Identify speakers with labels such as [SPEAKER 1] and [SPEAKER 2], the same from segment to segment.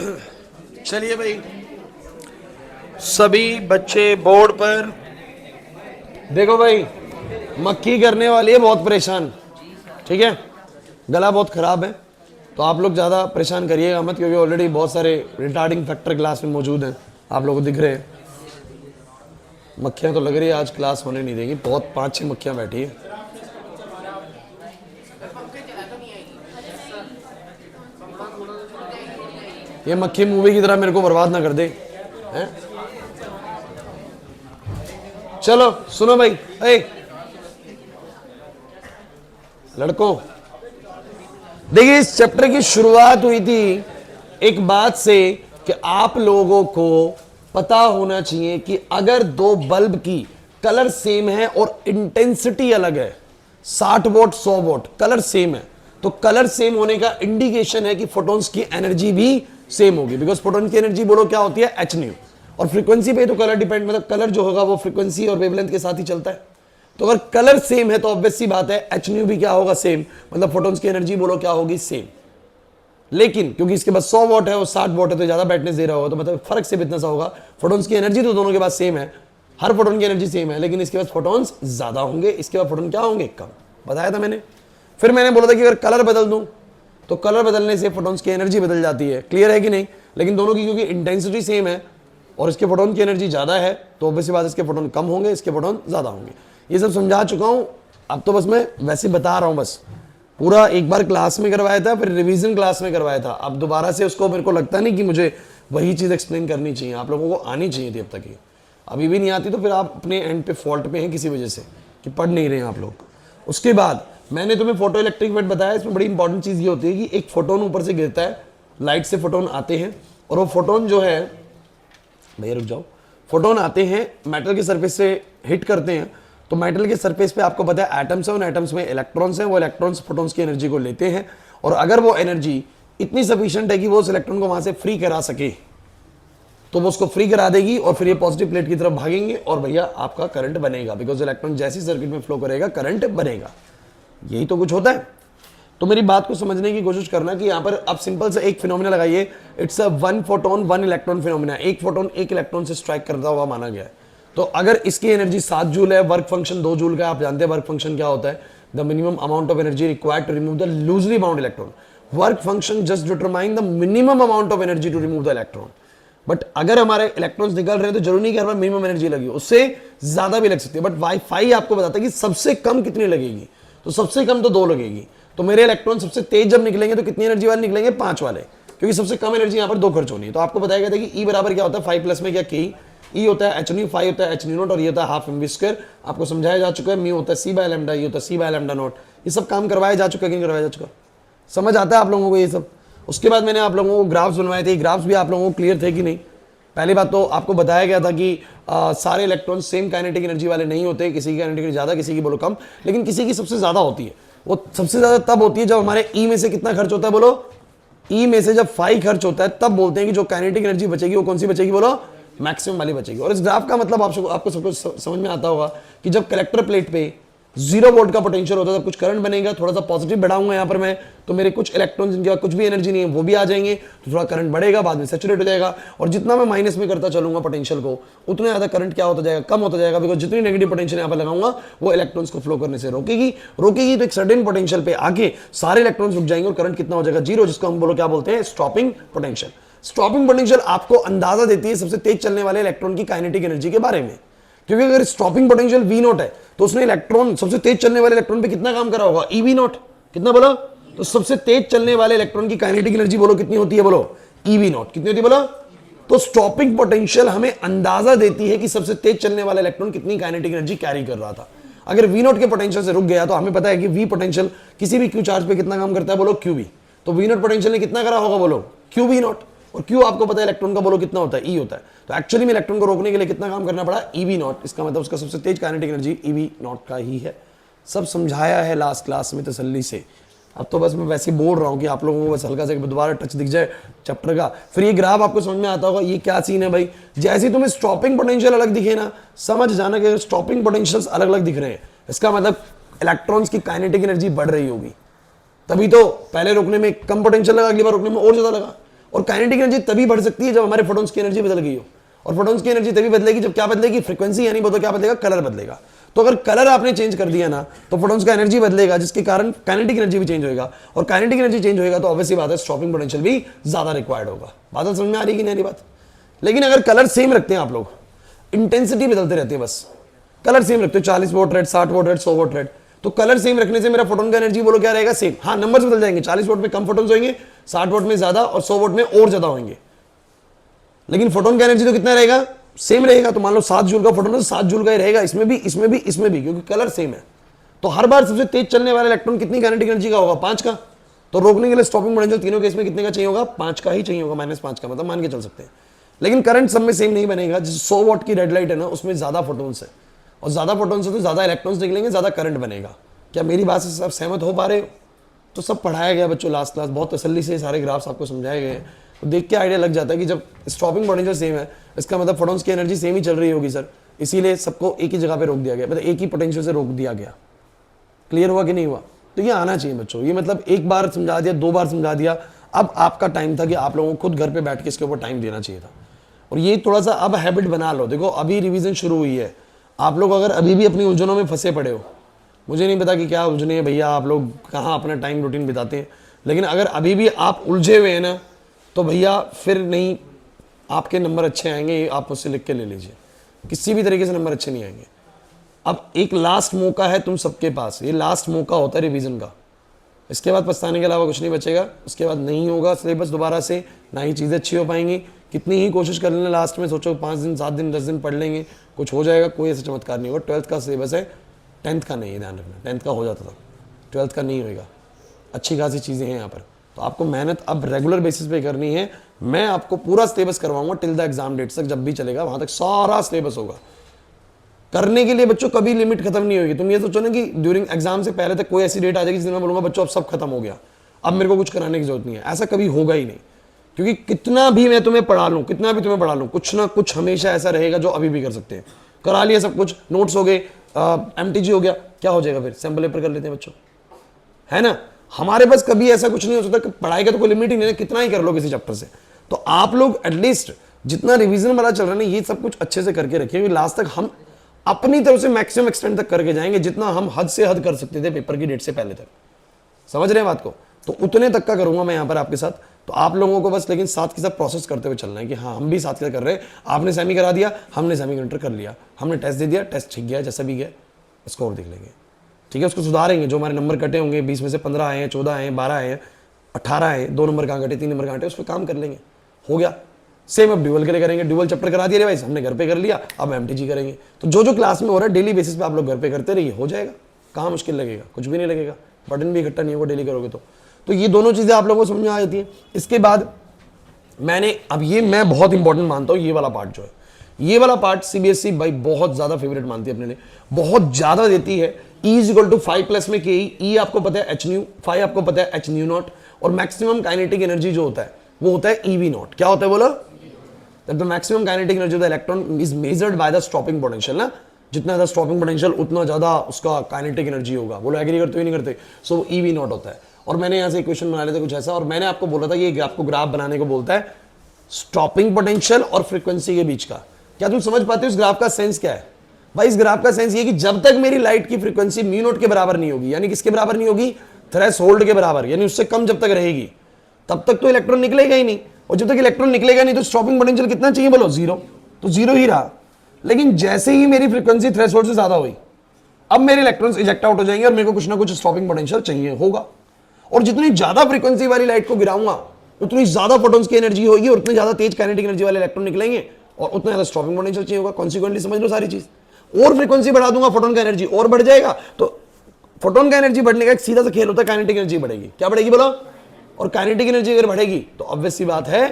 [SPEAKER 1] चलिए भाई, सभी बच्चे बोर्ड पर देखो भाई, मक्खी करने वाली है बहुत परेशान। ठीक है, गला बहुत खराब है, तो आप लोग ज़्यादा परेशान करिएगा मत, क्योंकि ऑलरेडी बहुत सारे रिटार्डिंग फैक्टर क्लास में मौजूद हैं, आप लोगों को दिख रहे हैं। मक्खियाँ तो लग रही है आज क्लास होने नहीं देगी, बहुत 5-6 मक्खियाँ बैठी है। ये मक्खी मूवी की तरह मेरे को बर्बाद ना कर दे हैं? चलो सुनो भाई, लड़कों, देखिए इस चैप्टर की शुरुआत हुई थी एक बात से कि आप लोगों को पता होना चाहिए कि अगर दो बल्ब की कलर सेम है और इंटेंसिटी अलग है, 60 वोट 100 वोट, कलर सेम है, तो कलर सेम होने का इंडिकेशन है कि फोटॉन्स की एनर्जी भी सेम होगी। बिकॉज फोटोन की एनर्जी बोलो क्या होती है, एच न्यू, और फ्रीक्वेंसी पे तो कलर डिपेंड, मतलब कलर जो होगा वो फ्रीक्वेंसी और वेवलेंथ के साथ ही चलता है। तो अगर कलर सेम है तो ऑब्वियस सी बात है एच न्यू भी क्या होगा, सेम, मतलब फोटॉन्स की एनर्जी बोलो क्या होगी, सेम। लेकिन क्योंकि इसके पास 100 वॉट है और 60 वॉट है तो ज्यादा ब्राइटनेस दे रहा होगा, तो मतलब फर्क सिर्फ इतना सा होगा, फोटॉन्स की एनर्जी तो दोनों के पास सेम है, हर फोटोन की एनर्जी सेम है, लेकिन इसके पास फोटॉन्स ज्यादा होंगे, इसके पास फोटोन क्या होंगे, कम। बताया था मैंने। फिर मैंने बोला था कि अगर कलर बदल दूं तो कलर बदलने से फोटॉन्स की एनर्जी बदल जाती है, क्लियर है कि नहीं? लेकिन दोनों की क्योंकि इंटेंसिटी सेम है और इसके फोटोन की एनर्जी ज्यादा है, तो ऑब्वियसली बात इसके फोटोन कम होंगे, इसके फोटोन ज्यादा होंगे। ये सब समझा चुका हूं, अब तो बस मैं वैसे बता रहा हूं, बस पूरा एक बार क्लास में करवाया था, फिर रिवीजन क्लास में करवाया था, अब दोबारा से उसको मेरे को लगता नहीं कि मुझे वही चीज़ एक्सप्लेन करनी चाहिए, आप लोगों को आनी चाहिए थी अब तक ही। अभी भी नहीं आती तो फिर आप अपने एंड पे फॉल्ट पे हैं किसी वजह से कि पढ़ नहीं रहे हैं आप लोग। उसके बाद मैंने तुम्हें फोटो इलेक्ट्रिक इफेक्ट बताया, इसमें बड़ी इंपॉर्टेंट चीज़ ये होती है कि एक फोटोन ऊपर से गिरता है, लाइट से फोटोन आते हैं, और वो फोटोन जो है, भैया रुक जाओ, फोटोन आते हैं मेटल के सरफेस से हिट करते हैं, तो मेटल के सरफेस पे आपको पता है एटम्स है, उन एटम्स में इलेक्ट्रॉन्स हैं, वो इलेक्ट्रॉन्स फोटॉन्स की एनर्जी को लेते हैं, और अगर वो एनर्जी इतनी सफिशिएंट है कि वो उस इलेक्ट्रॉन को वहां से फ्री करा सके तो वो उसको फ्री करा देगी, और फिर ये पॉजिटिव प्लेट की तरफ भागेंगे और भैया आपका करंट बनेगा, बिकॉज इलेक्ट्रॉन जैसी सर्किट में फ्लो करेगा करंट बनेगा। यही तो कुछ होता है। तो मेरी बात को समझने की कोशिश करना कि यहाँ पर अब सिंपल से एक फिनोमिना लगाइए, it's a 1 photon 1 electron phenomena, एक फोटोन एक इलेक्ट्रॉन से स्ट्राइक करता हुआ माना गया है। तो अगर इसकी एनर्जी 7 जूल है, वर्क फंक्शन 2 जूल का, आप जानते हैं वर्क फंक्शन क्या होता है, the minimum amount of energy required to remove the loosely bound electron. Work function just determine the minimum amount of energy to remove the electron. But अगर हमारे electrons निकल रहे हैं तो जरूरी नहीं कि हर बार मिनिमम एनर्जी लगी, उससे ज्यादा भी लग सकती है, बट वाईफाई आपको बताता है कि सबसे कम कितनी लगेगी, तो सबसे कम तो 2 लगेगी। तो मेरे इलेक्ट्रॉन सबसे तेज जब निकलेंगे तो कितनी एनर्जी वाले निकलेंगे, 5 वाले, क्योंकि सबसे कम एनर्जी यहाँ पर 2 खर्च होनी है। तो आपको बताया गया था कि E बराबर क्या होता है, 5 प्लस में क्या की, E होता है एच न्यू, 5 होता है एच न्यू नोट, और ये होता है हाफ एम वी स्क्वायर। आपको समझाया जा चुका है, म्यू होता है सी बाय लैम्डा, ये होता है सी बाय लैम्डा नोट। ये सब काम करवाया जा चुका है कि नहीं करवाया जा चुका, समझ आता है आप लोगों को ये सब? उसके बाद मैंने आप लोगों को ग्राफ्स बनवाए थे, ग्राफ्स भी आप लोगों को क्लियर थे कि नहीं? पहली बात तो आपको बताया गया था कि सारे इलेक्ट्रॉन सेम काइनेटिक एनर्जी वाले नहीं होते, किसी की काइनेटिक एनर्जी ज्यादा, किसी की बोलो कम, लेकिन किसी की सबसे ज्यादा होती है। वो सबसे ज्यादा तब होती है जब हमारे ई में से कितना खर्च होता है, बोलो ई में से जब 5 खर्च होता है, तब बोलते हैं कि जो काइनेटिक एनर्जी बचेगी वो कौन सी बचेगी, बोलो मैक्सिमम वाली बचेगी। और इस ग्राफ का मतलब आपको सबको समझ में आता होगा कि जब कलेक्टर प्लेट पे 0 वोल्ट का पोटेंशियल होता है तब कुछ करंट बनेगा, थोड़ा सा पॉजिटिव बढ़ाऊंगा यहाँ पर मैं, तो मेरे कुछ इलेक्ट्रॉन जिनके कुछ भी एनर्जी नहीं है वो भी आ जाएंगे, तो थोड़ा करंट बढ़ेगा, बाद में सैचुरेट हो जाएगा, और जितना मैं माइनस में करता चलूंगा पोटेंशियल को, उतना ज्यादा करंट क्या होता जाएगा, कम होता जाएगा, बिकॉज जितनी नेगेटिव पोटेंशियल यहाँ पर लगाऊंगा वो इलेक्ट्रॉन्स को फ्लो करने से रोकेगी, तो एक सर्टेन पोटेंशियल पे आके सारे इलेक्ट्रॉन्स रुक जाएंगे और करंट कितना हो जाएगा, 0, जिसको हम बोलो क्या बोलते हैं, स्टॉपिंग पोटेंशियल। स्टॉपिंग पोटेंशियल आपको अंदाजा देती है सबसे तेज चलने वाले इलेक्ट्रॉन की काइनेटिक एनर्जी के बारे में, क्योंकि अगर स्टॉपिंग पोटेंशियल V नॉट है तो उसने इलेक्ट्रॉन, सबसे तेज चलने वाले इलेक्ट्रॉन पे कितना काम करा होगा, EV नॉट, कितना बोला? तो सबसे तेज चलने वाले इलेक्ट्रॉन की काइनेटिक एनर्जी बोलो कितनी होती है, बोलो EV नॉट, कितनी होती है बोलो? तो स्टॉपिंग पोटेंशियल हमें अंदाजा देती है कि सबसे तेज चलने वाला इलेक्ट्रॉन कितनी काइनेटिक एनर्जी कैरी कर रहा था। अगर V नॉट के पोटेंशियल से रुक गया तो हमें पता है कि V पोटेंशियल किसी भी Q चार्ज पे कितना काम करता है, बोलो QV। तो V नॉट पोटेंशियल ने कितना करा होगा, बोलो QV नॉट, और Q आपको पता है इलेक्ट्रॉन का बोलो कितना होता है, E होता है। तो एक्चुअली में इलेक्ट्रॉन को रोकने के लिए कितना काम करना पड़ा, EV नॉट। इसका मतलब उसका सबसे तेज काइनेटिक एनर्जी EV नॉट का ही है। सब समझाया है लास्ट क्लास में तसल्ली से, अब तो बस मैं वैसे ही बोल रहा हूँ कि आप लोगों को बस हल्का सा दोबारा टच दिख जाए चैप्टर का, फिर ये ग्राफ आपको समझ में आता होगा ये क्या सीन है भाई। जैसे ही तुम्हें स्टॉपिंग पोटेंशियल अलग दिखे ना, समझ जाना कि स्टॉपिंग पोटेंशियल्स अलग अलग दिख रहे हैं, इसका मतलब इलेक्ट्रॉन्स की काइनेटिक एनर्जी बढ़ रही होगी। तभी तो पहले रोकने में कम पोटेंशियल लगा, अगली बार रोकने में और ज्यादा लगा, और काइनेटिक एनर्जी तभी बढ़ सकती है जब हमारे फोटॉन्स की एनर्जी बदल गई हो, और फोटॉन्स की एनर्जी तभी बदलेगी जब क्या बदलेगी, फ्रीक्वेंसी, यानी बोलो क्या बदलेगा, कलर बदलेगा। तो अगर कलर आपने चेंज कर दिया ना तो फोटॉन्स का एनर्जी बदलेगा, जिसके कारण काइनेटिक एनर्जी भी चेंज होगा, और काइनेटिक एनर्जी चेंज होगा तो ऑब्वियसली बात है स्टॉपिंग पोटेंशियल भी ज्यादा रिक्वायर्ड होगा। बात समझ में आ रही है कि नहीं बात? लेकिन अगर कलर सेम रखते हैं आप लोग, इंटेंसिटी बदलते रहते हैं, बस कलर सेम रखते हो, 40 vote red, 60 vote red, 100 vote red, तो कलर सेम रखने से मेरा फोटोन का एनर्जी बोलो क्या रहेगा, सेम। हाँ, नंबर्स बदल जाएंगे, 40 वोट में कम फोटोन्स होंगे, 60 वोट में ज्यादा, और 100 वोट में और ज्यादा होंगे, लेकिन फोटोन का एनर्जी तो कितना रहेगा, सेम रहेगा। तो मान लो 7 जूल का फोटोन है तो 7 जूल का ही रहेगा, इसमें भी, इसमें भी, इसमें भी, क्योंकि कलर सेम है। तो हर बार सबसे तेज चलने वाला इलेक्ट्रॉन कितनी काइनेटिक एनर्जी का होगा, 5 का। तो रोकने के लिए स्टॉपिंग पोटेंशियल तीनों केस में कितने का चाहिए होगा, 5 का ही चाहिए होगा, -5 का, मतलब मान के चल सकते हैं। लेकिन करंट सब में सेम नहीं बनेगा। जैसे 100 वॉट की रेड लाइट है ना, उसमें ज्यादा फोटोन्स है, और ज्यादा फोटोन्स है तो ज्यादा इलेक्ट्रॉन्स निकलेंगे, ज्यादा करंट बनेगा। क्या मेरी बात से सब सहमत हो पा रहे हो? तो सब पढ़ाया गया बच्चों, लास्ट क्लास बहुत तसल्ली से सारे ग्राफ्स आपको समझाए गए, तो देख के आइडिया लग जाता है कि जब स्टॉपिंग पोटेंशियल सेम है, इसका मतलब फोटॉन्स की एनर्जी सेम ही चल रही होगी सर, इसीलिए सबको एक ही जगह पे रोक दिया गया, मतलब एक ही पोटेंशियल से रोक दिया गया। क्लियर हुआ कि नहीं हुआ? तो ये आना चाहिए बच्चों, ये मतलब एक बार समझा दिया, 2 बार समझा दिया, अब आपका टाइम था कि आप लोगों को खुद घर पे बैठ के इसके ऊपर टाइम देना चाहिए था। और ये थोड़ा सा अब हैबिट बना लो। देखो अभी रिवीजन शुरू हुई है, आप लोग अगर अभी भी अपनी उलझनों में फंसे पड़े हो, मुझे नहीं पता कि क्या उलझने हैं भैया, आप लोग कहाँ अपना टाइम रूटीन बिताते हैं, लेकिन अगर अभी भी आप उलझे हुए हैं ना, तो भैया फिर नहीं आपके नंबर अच्छे आएंगे, आप मुझसे लिख के ले लीजिए, किसी भी तरीके से नंबर अच्छे नहीं आएंगे। अब एक लास्ट मौका है तुम सबके पास, ये लास्ट मौका होता है रिवीजन का, इसके बाद पछताने के अलावा कुछ नहीं बचेगा। उसके बाद नहीं होगा सिलेबस दोबारा से, ना ही चीज़ें अच्छी हो पाएंगी, कितनी ही कोशिश कर लेना, लास्ट में सोचो 5 दिन 7 दिन 10 दिन पढ़ लेंगे, कुछ हो जाएगा, कोई ऐसा चमत्कार नहीं होगा। 12th का सिलेबस है, 10th का नहीं है, ध्यान रखना, 10th का हो जाता था, 12th का नहीं होगा। अच्छी खासी चीज़ें हैं यहाँ पर, तो आपको मेहनत अब रेगुलर बेसिस पे करनी है। मैं आपको पूरा सिलेबस करवाऊंगा टिल द एग्जाम डेट तक, जब भी चलेगा वहाँ तक सारा सिलेबस होगा। करने के लिए बच्चों कभी लिमिट खत्म नहीं होगी। तुम ये सोचो ना कि ड्यूरिंग एग्जाम से पहले तक कोई ऐसी डेट आ जाएगी जिसमें मैं बोलूँगा बच्चों अब सब खत्म हो गया, अब मेरे को कुछ कराने की जरूरत नहीं है, ऐसा कभी होगा ही नहीं। क्योंकि कितना भी मैं तुम्हें पढ़ा लूँ, कितना भी तुम्हें पढ़ा लूँ, कुछ ना कुछ हमेशा ऐसा रहेगा जो अभी भी कर सकते हैं। करा लिया सब कुछ, नोट्स हो गए, MTG हो गया, क्या हो जाएगा फिर, सैम्पल पेपर कर लेते हैं बच्चों, है ना। हमारे पास कभी ऐसा कुछ नहीं हो सकता कि पढ़ाई का तो कोई लिमिट ही नहीं है, कितना ही कर लो किसी चैप्टर से। तो आप लोग एटलीस्ट जितना रिवीजन वाला चल रहा है ना, ये सब कुछ अच्छे से करके रखिए, लास्ट तक हम अपनी तरफ से मैक्सिमम एक्सटेंड तक करके जाएंगे, जितना हम हद से हद कर सकते थे पेपर की डेट से पहले तक। समझ रहे हैं बात को? तो उतने तक का करूंगा मैं यहाँ पर आपके साथ। तो आप लोगों को बस लेकिन साथ के साथ प्रोसेस करते हुए चलना है कि हाँ हम भी साथ के साथ कर रहे हैं। आपने सेमी करा दिया, हमने सेमी कंडक्टर कर लिया, हमने टेस्ट दे दिया, टेस्ट ठीक गया, जैसा भी गया स्कोर देख लेंगे, ठीक है, उसको सुधारेंगे। जो हमारे नंबर कटे होंगे, 20 में से 15 आए हैं, 14 आए हैं, 12 आए हैं, 18 आए, 2 नंबर कहाँ कटे, 3 नंबर कहाँ कटे, उस पर काम कर लेंगे, हो गया। सेम अब ड्यूअल के लिए करेंगे, ड्यूअल चैप्टर करा दिया भाई, हमने घर पे कर लिया, अब MTG करेंगे। तो जो जो क्लास में हो रहा है डेली बेसिस पे आप लोग घर पे करते रहिए, हो जाएगा। कहाँ मुश्किल लगेगा, कुछ भी नहीं लगेगा, बर्डन भी इकट्ठा नहीं होगा डेली करोगे तो ये दोनों चीजें आप लोगों को समझ में आ जाती है। इसके बाद मैंने अब ये मैं बहुत इंपॉर्टेंट मानता हूँ, ये वाला पार्ट जो है, ये वाला पार्ट CBSE भाई बहुत ज्यादा फेवरेट मानती है अपने लिए, बहुत ज्यादा देती है। E=5 में के ई आपको पता है h nu, 5 आपको पता है h nu नॉट, और मैक्सिमम काइनेटिक एनर्जी जो होता है वो होता है EV नॉट। क्या होता है बोलो? That the maximum kinetic energy of the electron is measured by the stopping potential ना, जितना ज्यादा स्टॉपिंग पोटेंशियल उतना ज्यादा उसका काइनेटिक एनर्जी होगा। बोलो एग्री करते हो नहीं करते? सो EV नॉट होता है। और मैंने यहाँ से इक्वेशन बना लिया था कुछ ऐसा, और मैंने आपको बोला था ये आपको ग्राफ बनाने को बोलता है स्टॉपिंग पोटेंशियल और फ्रीक्वेंसी के बीच का। क्या तुम समझ पाते हो इस ग्राफ का सेंस क्या है? भाई इस ग्राफ का सेंस ये कि जब तक मेरी लाइट की फ्रीक्वेंसी म्यू नॉट के बराबर नहीं होगी, यानी किसके बराबर नहीं होगी, थ्रेशोल्ड के बराबर, यानी उससे कम जब तक रहेगी तब तक तो इलेक्ट्रॉन निकलेगा ही नहीं। और जब तक इलेक्ट्रॉन निकलेगा नहीं तो स्टॉपिंग पोटेंशियल कितना चाहिए बोलो? 0। तो 0 ही रहा। लेकिन जैसे ही मेरी फ्रीक्वेंसी थ्रेशोल्ड से ज्यादा हुई, अब मेरे इलेक्ट्रॉन्स इजेक्ट आउट हो जाएंगे और मेरे को कुछ ना कुछ स्टॉपिंग पोटेंशियल चाहिए होगा। और जितनी ज्यादा फ्रीक्वेंसी वाली लाइट को गिराऊंगा उतनी ज्यादा फोटॉन्स की एनर्जी होगी और उतने ज्यादा तेज काइनेटिक एनर्जी वाले इलेक्ट्रॉन निकलेंगे और उतना ज्यादा स्टॉपिंग पोटेंशियल चाहिए होगा। कॉन्सिक्वेंटली समझ लो सारी चीज। और फ्रीक्वेंसी बढ़ा दूंगा, फोटोन का एनर्जी और बढ़ जाएगा। तो फोटोन का एनर्जी बढ़ने का एक सीधा सा खेल होता है, काइनेटिक एनर्जी बढ़ेगी। क्या बढ़ेगी बोलो? और काइनेटिक एनर्जी अगर बढ़ेगी तो ऑब्वियस सी बात है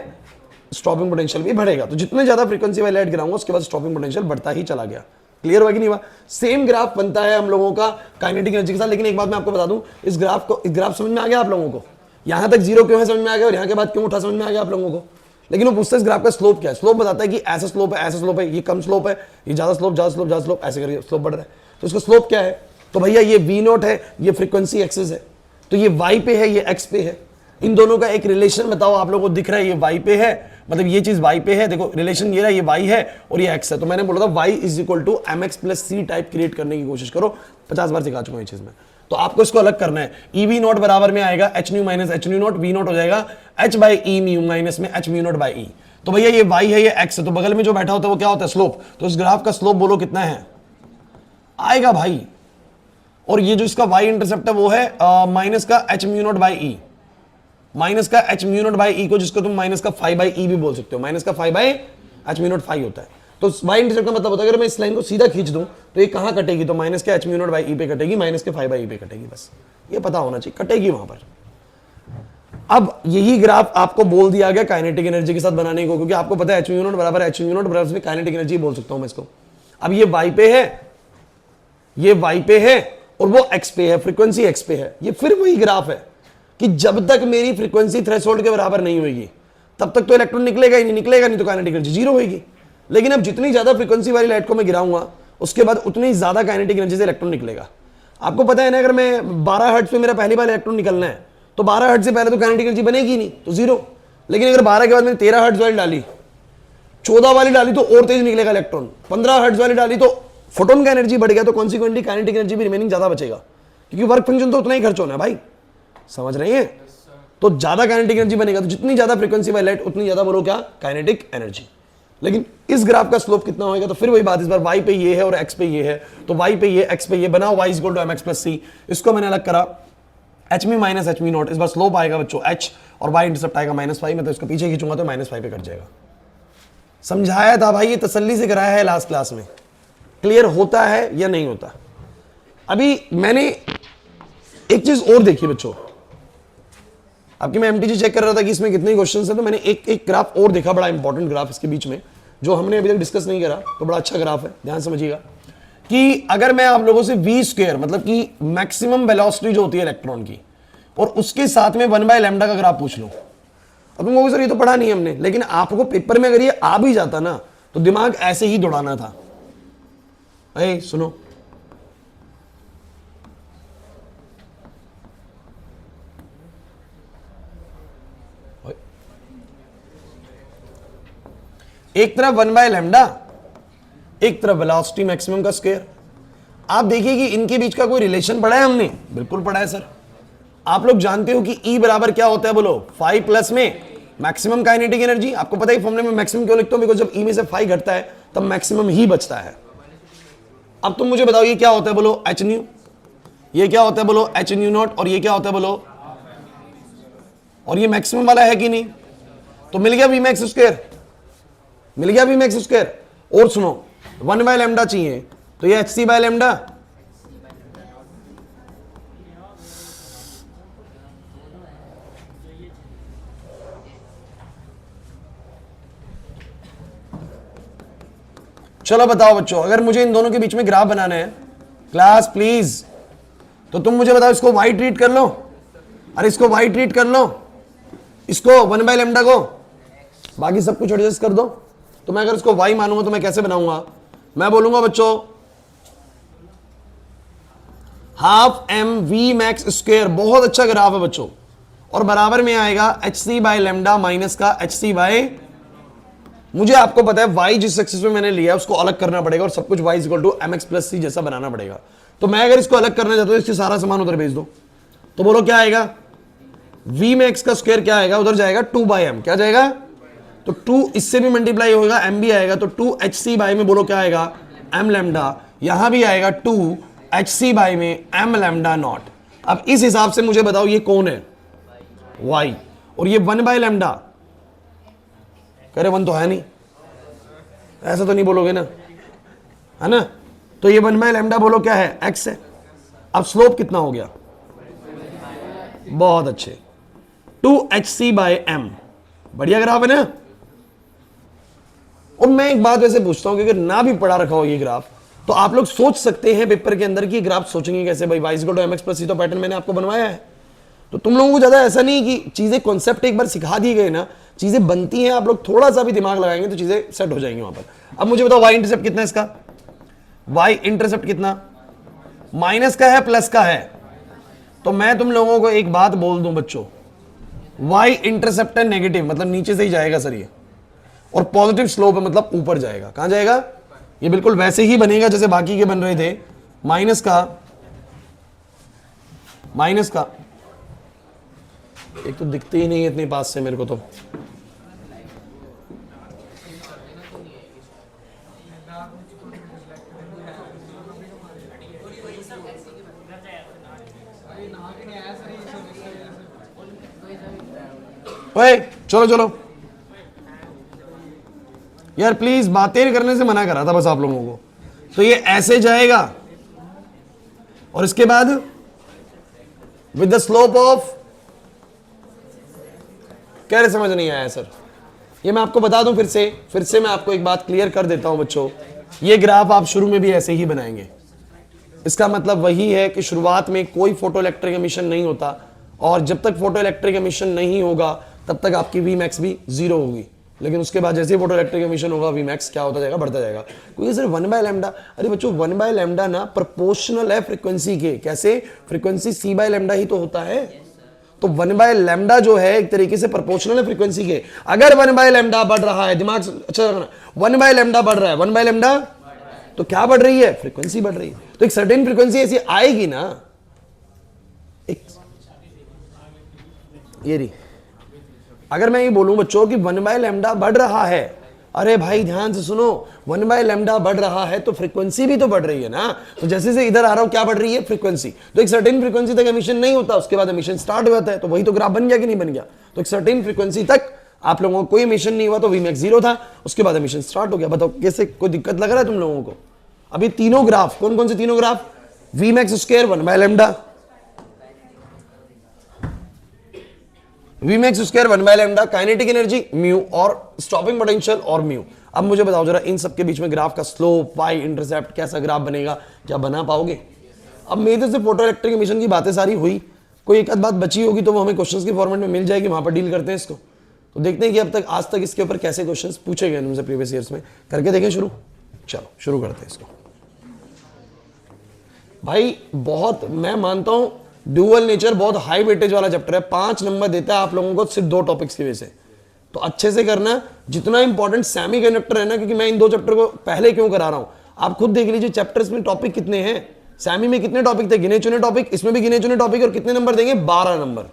[SPEAKER 1] स्टॉपिंग पोटेंशियल भी बढ़ेगा। तो जितने ज्यादा फ्रीक्वेंसी वाली लाइट गिराऊंगा उसके बाद स्टॉपिंग पोटेंशियल बढ़ता ही चला गया। क्लियर हुआ कि नहीं हुआ? सेम ग्राफ बनता है हम लोगों का काइनेटिक एनर्जी के साथ। लेकिन एक बात मैं आपको बता दूं, इस ग्राफ समझ में आ गया आप लोगों को? यहां तक 0 क्यों है समझ में आ गया और यहां के बाद क्यों उठा समझ में आ गया आप लोगों को? लेकिन वो पूछता है इस ग्राफ का स्लोप क्या है। स्लोप बताता है कि ऐसा स्लोप है, ऐसा स्लोप है, ये कम स्लोप है, ये ज्यादा स्लोप, ज्यादा स्लोप, ज्यादा स्लोप, ऐसे करके स्लोप बढ़ रहा है। तो इसका स्लोप क्या है? तो भैया ये V0 है, ये फ्रीक्वेंसी एक्सिस है, तो ये Y पे है, ये X पे है। इन दोनों का एक रिलेशन बताओ, आप लोगों को दिख रहा है ये y पे है, मतलब ये चीज y पे है, देखो रिलेशन ये रहा, ये y है और ये x है। तो मैंने बोला था y is equal to mx plus c type create करने की कोशिश करो, 50 बार सिखा चुका हूं ये चीज में। तो आपको इसको अलग करना है, ई वी नॉट बराबर में आएगा h nu minus h nu not, we not हो जाएगा h by e mu minus में h mu not by e. तो भैया ये y है, ये x है, तो बगल में जो बैठा होता है वो क्या होता है, स्लोप। तो इस ग्राफ का स्लोप बोलो कितना है आएगा भाई, और ये जो इसका y इंटरसेप्ट है वो है माइनस का H mu not by E, minus का एच म्यू नॉट बाई ई को जिसको तुम माइनस का फाइव बाई ई भी बोल सकते हो, माइनस का five by H mu not five होता है। तो y इंटरसेप्ट का मतलब होता है अगर मैं इस लाइन को सीधा खींच दूं तो ये कहां कटेगी, तो माइनस के एच म्यू नॉट बाई ई पे कटेगी, माइनस के फाइव बाई ई पे कटेगी, बस ये पता होना चाहिए, कटेगी वहां पर। अब यही ग्राफ आपको बोल दिया गया काइनेटिक एनर्जी के साथ बनाने को, क्योंकि आपको पता है एच म्यू नॉट बराबर एच म्यू नॉट बराबर में काइनेटिक एनर्जी बोल सकता हूं मैं इसको। अब ये y पे है, ये y पे है और वो x पे है, फ्रीक्वेंसी x पे है। ये फिर वही ग्राफ है कि जब तक मेरी फ्रीक्वेंसी थ्रेशोल्ड के बराबर नहीं होगी तब तक तो इलेक्ट्रॉन निकलेगा ही नहीं, निकलेगा नहीं तो काइनेटिक एनर्जी जीरो होगी। लेकिन अब जितनी ज्यादा फ्रीक्वेंसी वाली लाइट को मैं गिराऊंगा उसके बाद उतनी ज्यादा काइनेटिक एनर्जी से इलेक्ट्रॉन निकलेगा। आपको पता है ना, अगर मैं 12 हर्ट्ज पे मेरा पहली बार इलेक्ट्रॉन निकलना है तो 12 हर्ट्ज से पहले तो काइनेटिक एनर्जी बनेगी नहीं, तो जीरो। लेकिन अगर 12 के बाद मैंने 13 हर्ट्ज वाली डाली, 14 वाली डाली तो और तेज निकलेगा इलेक्ट्रॉन, 15 हर्ट्ज वाली डाली तो फोटोन का एनर्जी बढ़ गया, तो कॉन्सिक्वेंटली काइनेटिक एनर्जी भी रिमेनिंग ज्यादा बचेगा, क्योंकि वर्क फंक्शन तो उतना ही खर्च होना है भाई, समझ रही है। तो ज्यादा काइनेटिक एनर्जी बनेगा, तो जितनी ज्यादा फ्रीक्वेंसी वाली लाइट उतनी ज्यादा बोलो क्या, काइनेटिक एनर्जी। लेकिन इस ग्राफ का स्लोप कितना होगा, तो फिर वही बात, इस बार y पे ये है और x पे ये है, तो y पे ये x पे ये बना y is equal to mx plus C. इसको मैंने अलग करा एच मी माइनस एच मी नॉट, इस बार स्लोप आएगा बच्चों h और y इंटरसेप्ट आएगा माइनस फाइव, मतलब इसको पीछे खींचूंगा तो माइनस फाइव पे कट जाएगा। समझाया था भाई, ये तसल्ली से कराया है लास्ट क्लास में, क्लियर होता है या नहीं होता। अभी मैंने एक चीज और देखी बच्चों, आपकी मैं एमटीजी चेक कर रहा था कि इसमें कितने क्वेश्चंस हैं, तो मैंने एक ग्राफ और देखा, बड़ा इंपॉर्टेंट ग्राफ इसके बीच में जो हमने अभी तक डिस्कस नहीं करा, तो बड़ा अच्छा ग्राफ है, ध्यान समझिएगा। कि अगर मैं आप लोगों से v स्क्वायर मतलब कि मैक्सिमम वेलोसिटी जो होती है इलेक्ट्रॉन की, और उसके साथ में 1/λ का ग्राफ पूछ लूं, अब तुम कहोगे सर ये तो पढ़ा नहीं हमने, लेकिन आपको पेपर में अगर ये आ भी जाता ना तो दिमाग ऐसे ही दौड़ाना था। अरे सुनो, एक तरफ 1/λ, एक तरफ वेलोसिटी मैक्सिमम का स्क्वायर। आप देखिए कि इनके बीच का कोई रिलेशन पढ़ा है हमने, बिल्कुल पढ़ा है सर। आप लोग जानते हो कि E बराबर क्या होता है, बोलो 5 प्लस में मैक्सिमम काइनेटिक एनर्जी। आपको पता है फॉर्मूले में मैक्सिमम क्यों लिखता हूं, बिकॉज जब E में से 5 घटता है तब मैक्सिमम ही बचता है। अब तुम मुझे बताओ ये क्या होता है, बोलो एच न्यू, ये क्या होता है बोलो एच न्यू नॉट, और ये क्या होता है बोलो, और ये मैक्सिमम वाला है कि नहीं, तो मिल गया वी मैक्स स्क्वायर, मिल गया वी मैक्स स्क्वायर। और सुनो 1/λ चाहिए तो ये hc/λ, चलो बताओ बच्चों, अगर मुझे इन दोनों के बीच में ग्राफ बनाना है क्लास प्लीज, तो तुम मुझे बताओ इसको y ट्रीट कर लो, अरे इसको y ट्रीट कर लो, इसको 1/λ को, बाकी सब कुछ एडजस्ट कर दो। तो मैं अगर इसको y मानूंगा तो मैं कैसे बनाऊंगा, मैं बोलूंगा बच्चों half m v max square, बहुत अच्छा ग्राफ है बच्चों, और बराबर में आएगा hc/λ माइनस का hc बाय, मुझे आपको पता है y जिस एक्सिस में मैंने लिया उसको अलग करना पड़ेगा और सब कुछ y equal to mx plus C जैसा बनाना पड़ेगा। तो मैं अगर इसको अलग करना चाहता हूं, इससे सारा सामान उधर भेज दो, तो बोलो क्या आएगा, v में x का स्क्वायर क्या आएगा, उधर जाएगा 2/m, क्या जाएगा, तो 2 इससे भी मल्टीप्लाई होगा, m भी आएगा, तो 2hc बाय में बोलो क्या आएगा mλ, यहां भी आएगा 2hc बाय में mλ नॉट। अब इस हिसाब से मुझे बताओ ये कौन है, y, और ये 1/λ, कह रहे 1 तो है नहीं, ऐसा तो नहीं बोलोगे ना, है ना, तो ये 1/λ बोलो क्या है, x है। अब स्लोप कितना हो गया, बहुत अच्छे 2hc/m, बढ़िया ग्राफ है ना। और मैं एक बात वैसे पूछता हूं कि अगर ना भी पढ़ा रखा हो ये ग्राफ, तो आप लोग सोच सकते हैं पेपर के अंदर कि ग्राफ सोचेंगे कैसे, भाई y equal to mx plus C तो पैटर्न मैंने आपको बनवाया है, तो तुम लोगों को ज्यादा ऐसा नहीं कि चीजें कॉन्सेप्ट एक बार सिखा दी गई ना, चीजें बनती हैं, आप लोग थोड़ा सा भी दिमाग लगाएंगे तो चीजें सेट हो जाएंगी वहां पर। अब मुझे बताओ y इंटरसेप्ट कितना है इसका, y इंटरसेप्ट कितना, माइनस का है प्लस का है, तो मैं तुम लोगों को एक बात बोल दूं बच्चों, वाई इंटरसेप्ट है नेगेटिव, मतलब नीचे से ही जाएगा सर ये, और पॉजिटिव स्लोप है मतलब ऊपर जाएगा। कहां जाएगा? ये बिल्कुल वैसे ही बनेगा जैसे बाकी के बन रहे थे, माइनस का एक तो दिखते ही नहीं है इतने पास से मेरे को तो। ओए चलो चलो यार, प्लीज बातें करने से मना करा था बस आप लोगों को। तो ये ऐसे जाएगा और इसके बाद विद द स्लोप ऑफ, कह रहे समझ नहीं आया सर? ये मैं आपको बता दूं फिर से मैं आपको एक बात क्लियर कर देता हूं बच्चों। ये ग्राफ आप शुरू में भी ऐसे ही बनाएंगे। इसका मतलब वही है कि शुरुआत में कोई फोटो इलेक्ट्रिक एमिशन नहीं होता, और जब तक फोटो इलेक्ट्रिक एमिशन नहीं होगा तब तक आपकी वी मैक्स भी 0 होगी। लेकिन उसके बाद जैसे ही फोटो इलेक्ट्रिक एमिशन होगा वी मैक्स क्या होता जाएगा? बढ़ता जाएगा। क्योंकि सर 1/λ, अरे बच्चों 1/λ ना प्रोपोर्शनल है फ्रीक्वेंसी के। कैसे? फ्रीक्वेंसी c/λ ही तो होता है। तो 1/λ जो है एक तरीके से प्रोपोर्शनल है फ्रीक्वेंसी के। अगर 1/λ बढ़ रहा है, दिमाग अच्छा रखना, 1/λ बढ़ रहा है, 1/λ तो क्या बढ़ रही है? फ्रीक्वेंसी बढ़ रही है। तो एक सर्टेन फ्रीक्वेंसी ऐसी आएगी ना, एक ये रही। अगर मैं ये बोलूं बच्चों कि 1/λ बढ़ रहा है, अरे भाई ध्यान से सुनो, 1/λ बढ़ रहा है तो फ्रीक्वेंसी भी तो बढ़ रही है ना। तो जैसे से इधर आ रहा हूं क्या बढ़ रही है? फ्रीक्वेंसी। तो एक सर्टेन फ्रीक्वेंसी तक एमिशन नहीं होता, उसके बाद एमिशन स्टार्ट हो जाता है। तो वही तो ग्राफ बन गया कि नहीं बन गया? तो एक सर्टेन फ्रीक्वेंसी तक आप लोगों को कोई एमिशन नहीं हुआ तो वी मैक्स 0 था, उसके बाद एमिशन स्टार्ट हो गया। बताओ कैसे? कोई दिक्कत लग रहा है तुम लोगों को? अभी तीनों ग्राफ, कौन कौन से तीनों graph? V max square 1/λ, V max square 1/λ, kinetic energy mu, और स्टॉपिंग पोटेंशियल और म्यू। अब मुझे बताओ जरा, इन सब के बीच में ग्राफ का स्लोप, वाई इंटरसेप्ट, कैसा ग्राफ बनेगा? क्या बना पाओगे? अब मेरे से फोटो इलेक्ट्रिक एमिशन की बातें सारी हुई, कोई एक आध बात बची होगी तो वो हमें क्वेश्चंस के फॉर्मेट में मिल जाएगी, वहां पर डील करते हैं इसको। तो देखते हैं कि अब तक आज तक इसके ऊपर कैसे क्वेश्चंस पूछे गए उनसे प्रीवियस ईयर्स में, करके देखें शुरू। चलो शुरू करते हैं इसको। भाई बहुत, मैं मानता हूं ड्यूअल नेचर बहुत हाई वेटेज वाला चैप्टर है, 5 नंबर देता है आप लोगों को सिर्फ 2 टॉपिक्स की वजह से। तो अच्छे से करना। जितना इंपॉर्टेंट सेमीकंडक्टर है ना, क्योंकि मैं इन 2 चैप्टर को पहले क्यों करा रहा हूं, आप खुद देख लीजिए चैप्टर्स में टॉपिक कितने हैं। सेमी में कितने टॉपिक थे? गिने चुने टॉपिक। इसमें भी गिने चुने टॉपिक, और कितने नंबर देंगे? 12 नंबर।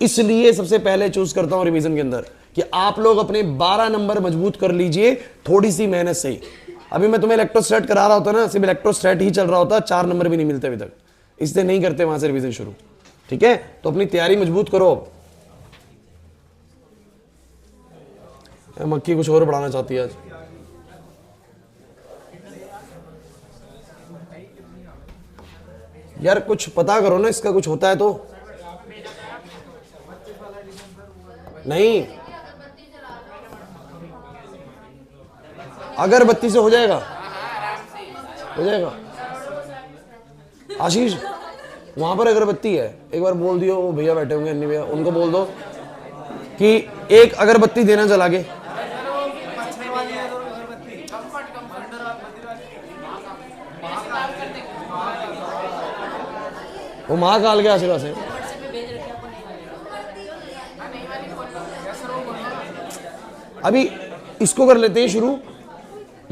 [SPEAKER 1] इसलिए सबसे पहले चूज करता हूं रिवीजन के अंदर कि आप लोग अपने 12 नंबर मजबूत कर लीजिए थोड़ी सी मेहनत से ही। अभी मैं तुम्हें इलेक्ट्रोस्टैट करा रहा होता ना, सिर्फ इलेक्ट्रोस्टैट ही चल रहा होता, 4 नंबर भी नहीं मिलते अभी तक, इसलिए नहीं करते वहां से रिवीजन शुरू। ठीक है, तो अपनी तैयारी मजबूत करो। मक्खी कुछ और पढ़ाना चाहती है आज। यार कुछ पता करो ना, इसका कुछ होता है तो नहीं। अगरबत्ती से हो जाएगा, हो जाएगा। आशीष वहां पर अगरबत्ती है, एक बार बोल दियो, वो भैया बैठे होंगे अन्नी भैया, उनको बोल दो कि एक अगरबत्ती देना चला के। वो महाकाल के आशीर्वाद है। अभी इसको कर लेते हैं शुरू।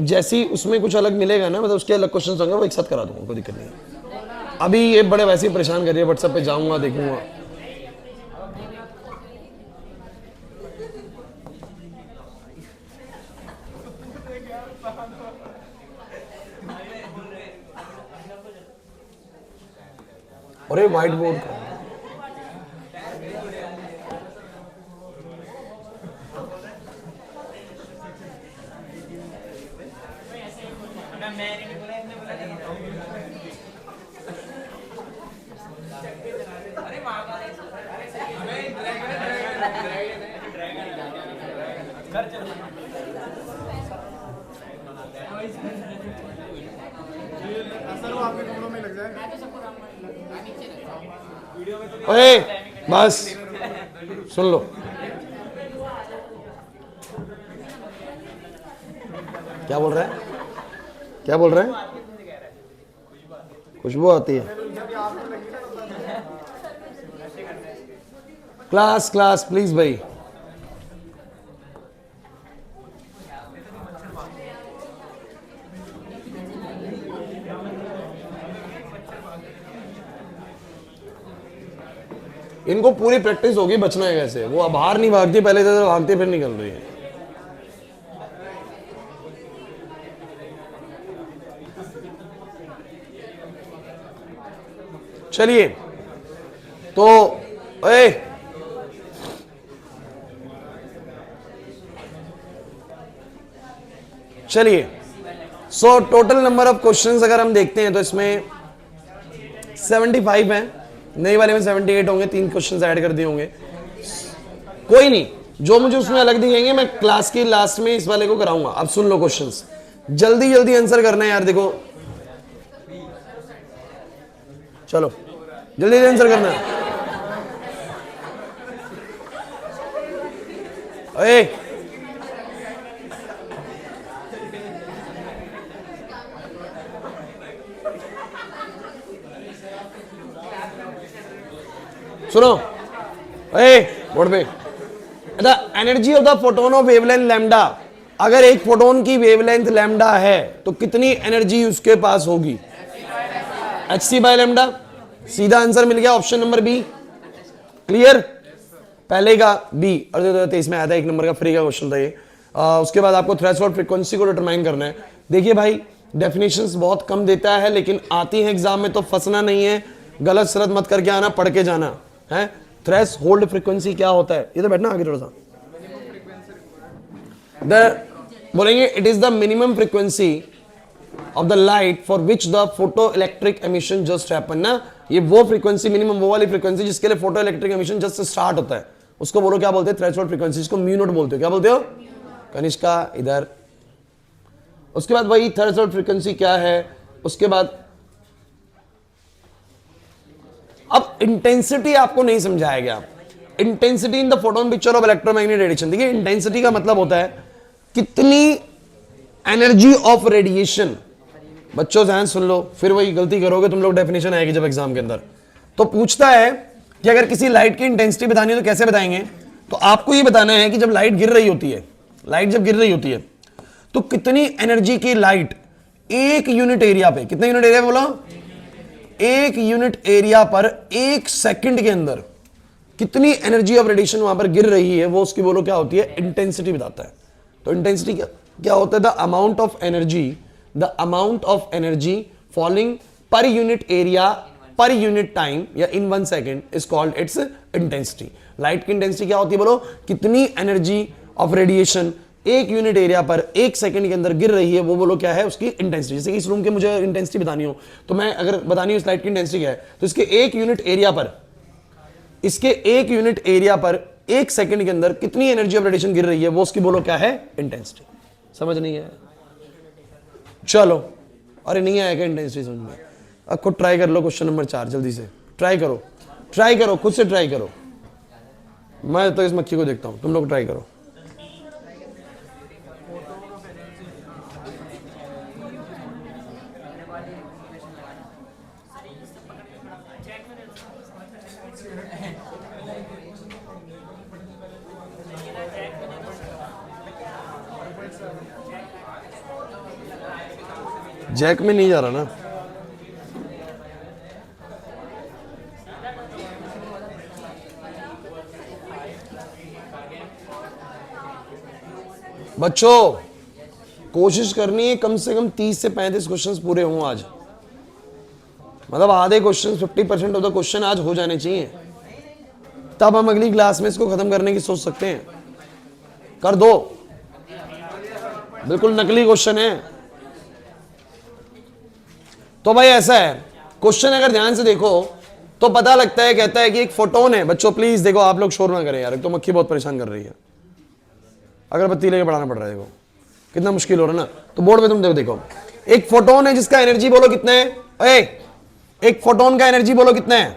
[SPEAKER 1] जैसी उसमें कुछ अलग मिलेगा ना, मतलब उसके अलग क्वेश्चन होंगे, वो एक साथ करा दूंगा, कोई दिक्कत नहीं है। अभी ये बड़े वैसे ही परेशान कर रही है, व्हाट्सएप पे जाऊंगा देखूंगा। अरे व्हाइट बोर्ड का ओए बस सुन लो। क्या बोल रहा है? क्या बोल रहा है? खुशबू आती है। क्लास क्लास प्लीज भाई। इनको पूरी प्रैक्टिस होगी बचना है कैसे, वो बाहर नहीं भागती, पहले से भागती फिर निकल रही है। चलिए तो चलिए so total number of questions अगर हम देखते हैं तो इसमें 75 हैं, नए वाले में 78 होंगे, 3 क्वेश्चंस ऐड कर दिए होंगे। कोई नहीं, जो मुझे उसमें अलग दिखेंगे मैं क्लास की लास्ट में इस वाले को कराऊंगा। अब सुन लो क्वेश्चंस, जल्दी जल्दी आंसर करना है यार। देखो चलो जल्दी जल्दी आंसर करना है। सुनो बोर्ड पे, the energy of the photon of wavelength lambda, अगर एक फोटोन की वेवलेंथ लैम्डा है तो कितनी एनर्जी उसके पास होगी? hc by lambda. सीधा आंसर मिल गया, ऑप्शन नंबर बी। क्लियर? पहले का बी और 23 में आया था, 1 नंबर का फ्री का क्वेश्चन था ये। उसके बाद आपको थ्रेशोल्ड फ्रीक्वेंसी को डिटरमाइन करना है। देखिए भाई डेफिनेशंस बहुत कम देता है, लेकिन आती है एग्जाम में तो फंसना नहीं है, गलत शरत मत करके आना, पढ़ के जाना है। थ्रेशोल्ड फ्रीक्वेंसी क्या होता है? ये तो बैठना आगे थोड़ा सा, बोलेंगे it is the minimum frequency of the light for which the photo electric emission just happen ना। ये वो फ्रीक्वेंसी, मिनिमम वो वाली फ्रीक्वेंसी जिसके लिए photo electric emission just start होता है, उसको बोलो क्या बोलते हैं? थ्रेशोल्ड फ्रीक्वेंसी, इसको म्यू नॉट बोलते हो। क्या बोलते हो कनिष्का? इधर। उसके बाद वही थ्रेशोल्ड फ्रीक्वेंसी क्या है, उसके बाद अब इंटेंसिटी आपको नहीं समझाया गया। Intensity in the photon picture of electromagnetic radiation. देखिए इंटेंसिटी का मतलब होता है कितनी एनर्जी ऑफ रेडिएशन। बच्चों ध्यान सुन लो, फिर वही गलती करोगे तुम लोग, डेफिनेशन आएगी जब एग्जाम के अंदर। तो पूछता है कि अगर किसी लाइट की इंटेंसिटी बतानी है तो कैसे बताएंगे? तो आपको ये बताना है कि जब लाइट गिर रही होती है, लाइट जब गिर रही होती है तो कितनी एनर्जी की लाइट एक यूनिट एरिया पे, कितने यूनिट एरिया बोला? 1 यूनिट एरिया पर 1 सेकंड के अंदर कितनी एनर्जी ऑफ रेडिएशन वहां पर गिर रही है, वो उसकी बोलो क्या होती है? इंटेंसिटी बताता है। तो इंटेंसिटी क्या होता है? The amount of energy falling per unit area per unit time या इन 1 second is called its intensity. Light की इंटेंसिटी क्या होती है बोलो? कितनी energy of radiation 1 unit area पर 1 सेकंड के अंदर गिर रही है, वो बोलो क्या है? उसकी इंटेंसिटी। जैसे कि इस रूम के मुझे इंटेंसिटी बतानी हो तो मैं अगर बतानी हो इस लाइट की इंटेंसिटी क्या है, तो इसके 1 यूनिट एरिया पर, इसके 1 यूनिट एरिया पर 1 सेकंड के अंदर कितनी एनर्जी ऑफ रेडिएशन गिर रही है, वो उसकी बोलो क्या है? इंटेंसिटी। समझ नहीं है? चलो, अरे नहीं आएगा इंटेंसिटी समझ में? अब खुद ट्राई कर लो क्वेश्चन नंबर 4, जल्दी से ट्राई करो, खुद से ट्राई करो। मैं तो इस मक्खी को देखता हूं, तुम लोग ट्राई करो। जैक में नहीं जा रहा ना। बच्चों कोशिश करनी है कम से कम 30 से 35 क्वेश्चंस पूरे हों आज, मतलब आधे क्वेश्चन 50% ऑफ द क्वेश्चन आज हो जाने चाहिए, तब हम अगली क्लास में इसको खत्म करने की सोच सकते हैं। कर दो, बिल्कुल नकली क्वेश्चन है। तो भाई ऐसा है, क्वेश्चन अगर ध्यान से देखो तो पता लगता है, कहता है कि एक फोटोन है। बच्चों प्लीज देखो, आप लोग शोर ना करें यार, एक तो मक्खी बहुत परेशान कर रही है, अगरबत्ती लेके पढ़ाना पड़ रहा है। देखो कितना मुश्किल हो रहा है ना। तो बोर्ड पे तुम देखो, एक फोटोन है जिसका एनर्जी बोलो कितना है? एक फोटोन का एनर्जी बोलो कितना है?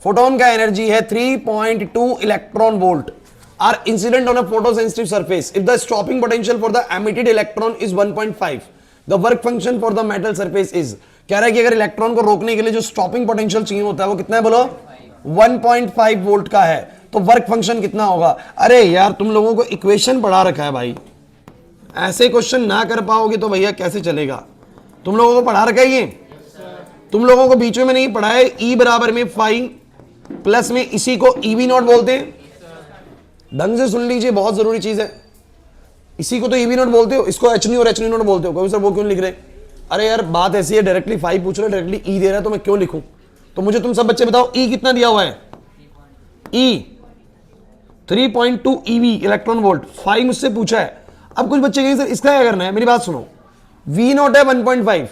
[SPEAKER 1] फोटोन का एनर्जी है 3.2 electron volt are incident on a photosensitive surface if the stopping potential for the emitted electron is 1.5, the work function for the metal surface is. कह रहा है कि अगर इलेक्ट्रॉन को रोकने के लिए जो स्टॉपिंग पोटेंशियल चाहिए होता है वो कितना है बोलो? 1.5 वोल्ट का है तो वर्क फंक्शन कितना होगा? अरे यार तुम लोगों को इक्वेशन पढ़ा रखा है भाई, ऐसे क्वेश्चन ना कर पाओगे तो भैया कैसे चलेगा? तुम लोगों को पढ़ा रखा है ये, तुम लोगों को बीच में नहीं पढ़ा है। E बराबर में 5 प्लस में इसी को EV नॉट बोलते हैं। ढंग से सुन लीजिए, बहुत जरूरी चीज है। इसी को तो EV नॉट बोलते हो, इसको HNE और HNE नॉट बोलते हो। कोई सर वो क्यों लिख रहे? अरे यार बात ऐसी है, डायरेक्टली 5 पूछ रहे हो, डायरेक्टली E दे रहा है तो मैं क्यों लिखूं? तो मुझे तुम सब बच्चे बताओ E कितना दिया हुआ है? E 3.2 EV इलेक्ट्रॉन वोल्ट, 5 मुझसे पूछा है। अब कुछ बच्चे कहेंगे सर इसका क्या करना है? मेरी बात सुनो, V नॉट है 1.5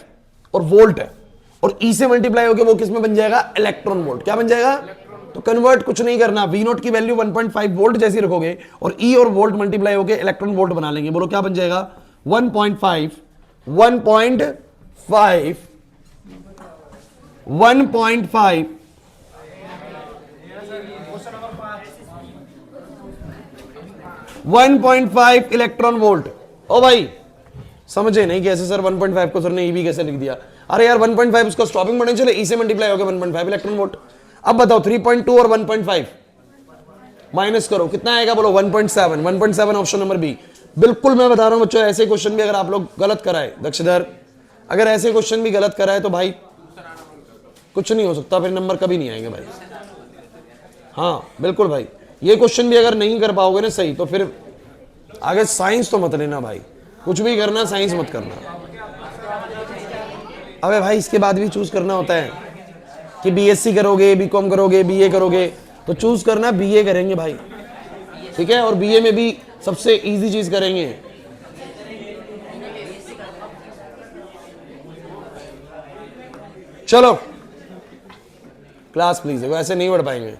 [SPEAKER 1] और वोल्ट है, और E से मल्टीप्लाई होकर वो किस में बन जाएगा? Electron volt. क्या बन जाएगा? तो कन्वर्ट कुछ नहीं करना, V नॉट की वैल्यू 1.5 वोल्ट जैसी रखोगे और E और वोल्ट मल्टीप्लाई होकर इलेक्ट्रॉन वोल्ट बना लेंगे। बोलो क्या बन जाएगा? 1.5 1.5 इलेक्ट्रॉन वोल्ट। ओ भाई समझे नहीं कैसे सर 1.5 को सर ने EV कैसे लिख दिया? अरे यार 1.5 उसका स्टॉपिंग पोटेंशियल है, E से मल्टीप्लाई होकर 1.5 इलेक्ट्रॉन वोल्ट। अब बताओ 3.2 और 1.5 माइनस करो, कितना आएगा? बोलो 1.7। 1.7 ऑप्शन नंबर बी। बिल्कुल मैं बता रहा हूं बच्चों, ऐसे क्वेश्चन भी अगर आप लोग गलत कराए, दक्षधर अगर ऐसे क्वेश्चन भी गलत कराए तो भाई कुछ नहीं हो सकता, फिर नंबर कभी नहीं आएंगे भाई। हाँ बिल्कुल भाई, ये क्वेश्चन भी अगर नहीं कर पाओगे ना सही तो फिर आगे साइंस तो मत लेना भाई, कुछ भी करना साइंस मत करना। अबे भाई इसके बाद भी चूज करना होता है कि BSc करोगे, BCom करोगे, BA करोगे, तो चूज करना BA करेंगे भाई, ठीक है? और BA में भी सबसे इजी चीज करेंगे। चलो क्लास प्लीज, ऐसे नहीं बढ़ पाएंगे।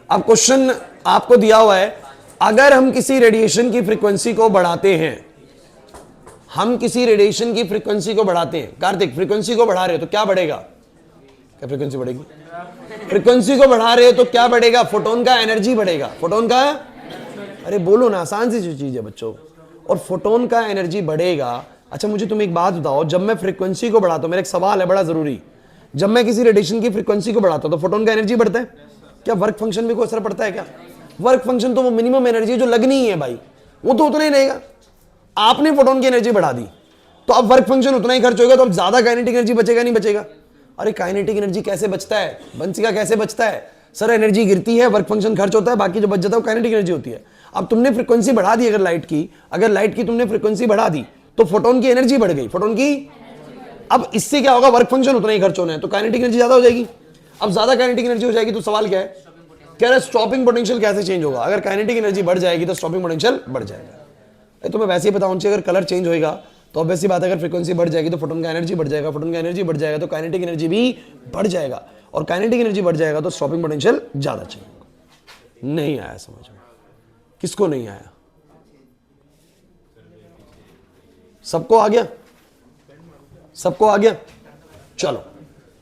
[SPEAKER 1] अब क्वेश्चन आपको दिया हुआ है, अगर हम किसी रेडिएशन की फ्रीक्वेंसी को बढ़ाते हैं, हम किसी रेडिएशन की फ्रीक्वेंसी को बढ़ाते हैं, कार्तिक फ्रीक्वेंसी को बढ़ा रहे हो तो क्या बढ़ेगा? क्या फ्रीक्वेंसी बढ़ेगी? फ्रीक्वेंसी को बढ़ा रहे हो तो क्या बढ़ेगा? फोटोन का एनर्जी बढ़ेगा। फोटोन का, अरे बोलो ना, आसान सी चीज है बच्चों। और फोटोन का एनर्जी बढ़ेगा। अच्छा मुझे तुम एक बात बताओ, जब मैं फ्रीक्वेंसी को बढ़ाता हूं, मेरा एक सवाल है बड़ा जरूरी, जब मैं किसी रेडिएशन की फ्रीक्वेंसी को बढ़ाता हूं तो फोटोन का एनर्जी बढ़ता है क्या? वर्क फंक्शन में कोई असर पड़ता है क्या? वर्क फंक्शन तो वो मिनिमम एनर्जी जो लगनी है भाई, वो तो उतना ही रहेगा। आपने फोटोन की एनर्जी बढ़ा दी तो अब वर्क फंक्शन उतना ही खर्च होगा, तो अब ज्यादा काइनेटिक एनर्जी बचेगा नहीं बचेगा? अरे काइनेटिक एनर्जी कैसे बचता है? बंसिका कैसे बचता है? सर एनर्जी गिरती है, वर्क फंक्शन खर्च होता है, बाकी जो बच जाता है वो काइनेटिक एनर्जी होती है। अब तुमने फ्रीक्वेंसी बढ़ा दी, अगर लाइट की तुमने फ्रीक्वेंसी बढ़ा दी तो फोटोन की एनर्जी बढ़ गई, फोटोन की। अब इससे क्या होगा? वर्क फंक्शन उतना ही खर्च होना है, तो काइनेटिक एनर्जी ज्यादा हो जाएगी। अब ज्यादा काइनेटिक एनर्जी हो जाएगी तो सवाल क्या है? कह रहा है स्टॉपिंग पोटेंशियल कैसे चेंज होगा? अगर काइनेटिक एनर्जी बढ़ जाएगी तो स्टॉपिंग पोटेंशियल बढ़ जाएगा। तो मैं वैसे ही बताऊं चाहिए, अगर कलर चेंज होगा तो ऑब्वियसली बात है, अगर फ्रीक्वेंसी बढ़ जाएगी तो फोटोन का एनर्जी बढ़ जाएगा, फोटोन का एनर्जी बढ़ जाएगा तो काइनेटिक एनर्जी भी बढ़ जाएगा, और काइनेटिक एनर्जी बढ़ जाएगा तो स्टॉपिंग पोटेंशियल ज्यादा चाहिए। नहीं आया समझ में? किसको नहीं आया? सबको आ गया? सबको आ गया? चलो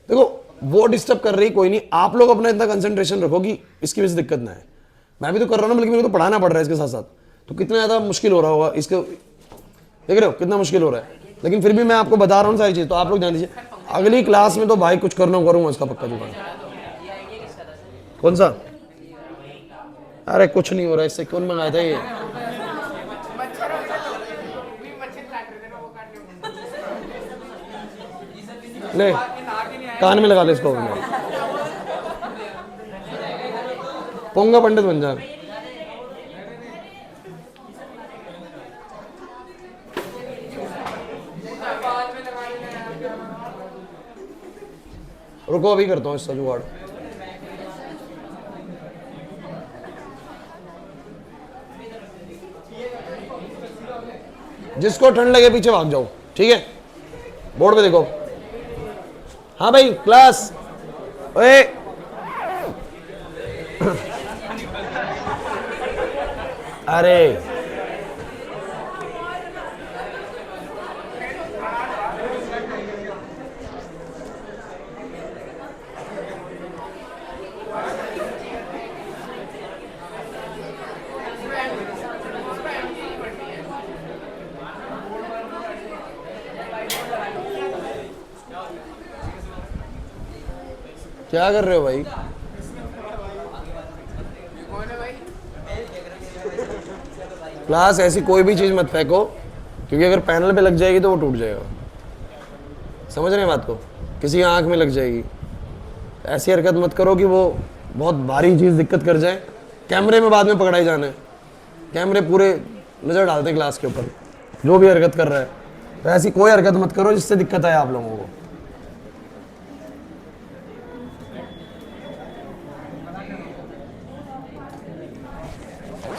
[SPEAKER 1] देखो, वो डिस्टर्ब कर रही कोई नहीं, आप लोग अपना इतना कंसंट्रेशन रखो कि इसकी वजह से दिक्कत ना है। मैं भी तो कर रहा हूं ना, बल्कि मेरे को तो पढ़ाना पड़ रहा है इसके साथ साथ, तो कितना ज्यादा मुश्किल हो रहा होगा इसको, देख रहे हो कितना मुश्किल हो रहा है। लेकिन फिर भी मैं आपको बता रहा हूँ सारी चीज, तो आप लोग ध्यान दीजिए। अगली क्लास में तो भाई कुछ करना करूंगा इसका पक्का जुगाड़। कौन सा? अरे कुछ नहीं हो रहा, इससे कौन मंगाया था ये? ले कान में लगा ले इसको, पोंगा पंडित बन जा। रुको अभी करता हूँ इसका जुगाड़। जिसको ठंड लगे पीछे भाग जाओ, ठीक है? बोर्ड पे देखो। हाँ भाई क्लास, ओए अरे क्या कर रहे हो भाई? क्लास ऐसी कोई भी चीज मत फेंको, क्योंकि अगर पैनल पे लग जाएगी तो वो टूट जाएगा। समझ रहे हैं बात को? किसी आंख में लग जाएगी। ऐसी हरकत मत करो कि वो बहुत भारी चीज दिक्कत कर जाए। कैमरे में बाद में पकड़ाई जाना है, कैमरे पूरे नजर डालते हैं क्लास के ऊपर जो भी हरकत कर रहा है। तो ऐसी कोई हरकत मत करो जिससे दिक्कत आए आप लोगों को।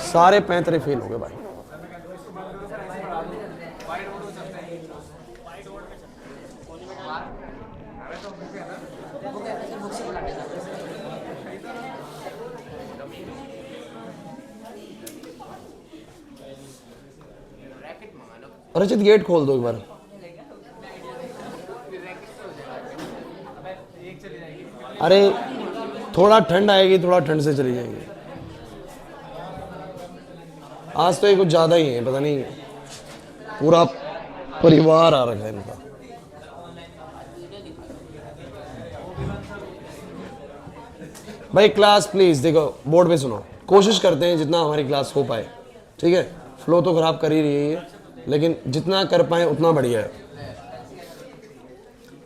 [SPEAKER 1] सारे 35 फेल हो गए भाई। रचित गेट खोल दो एक बार। अरे थोड़ा ठंड आएगी, थोड़ा ठंड से चली जाएंगे। आज तो ये कुछ ज्यादा ही है, पता नहीं पूरा परिवार आ रखा है इनका। भाई क्लास प्लीज देखो, बोर्ड पे सुनो। कोशिश करते हैं जितना हमारी क्लास हो पाए, ठीक है। फ्लो तो खराब कर ही रही है, लेकिन जितना कर पाए उतना बढ़िया है।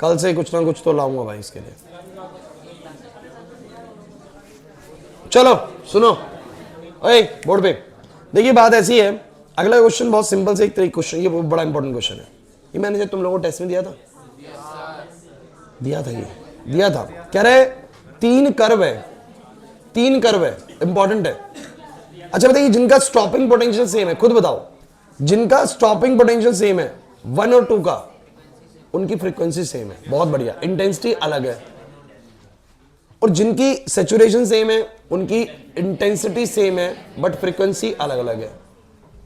[SPEAKER 1] कल से कुछ ना कुछ तो लाऊंगा भाई इसके लिए। चलो सुनो, ओए बोर्ड पे देखिए, बात ऐसी है। अगला क्वेश्चन बहुत सिंपल से एक तरीके क्वेश्चन, ये बड़ा इंपॉर्टेंट क्वेश्चन है। ये मैंने जब तुम लोगों को टेस्ट में दिया था, ये दिया था। कह रहे 3 कर्व है, 3 कर्व है, इंपॉर्टेंट है। अच्छा बताइए, जिनका स्टॉपिंग पोटेंशियल सेम है, खुद बताओ, जिनका स्टॉपिंग पोटेंशियल सेम है 1 और 2 का, उनकी फ्रीक्वेंसी सेम है। बहुत बढ़िया। इंटेंसिटी अलग है। और जिनकी सैचुरेशन सेम है उनकी इंटेंसिटी सेम है, बट फ्रीक्वेंसी अलग अलग है।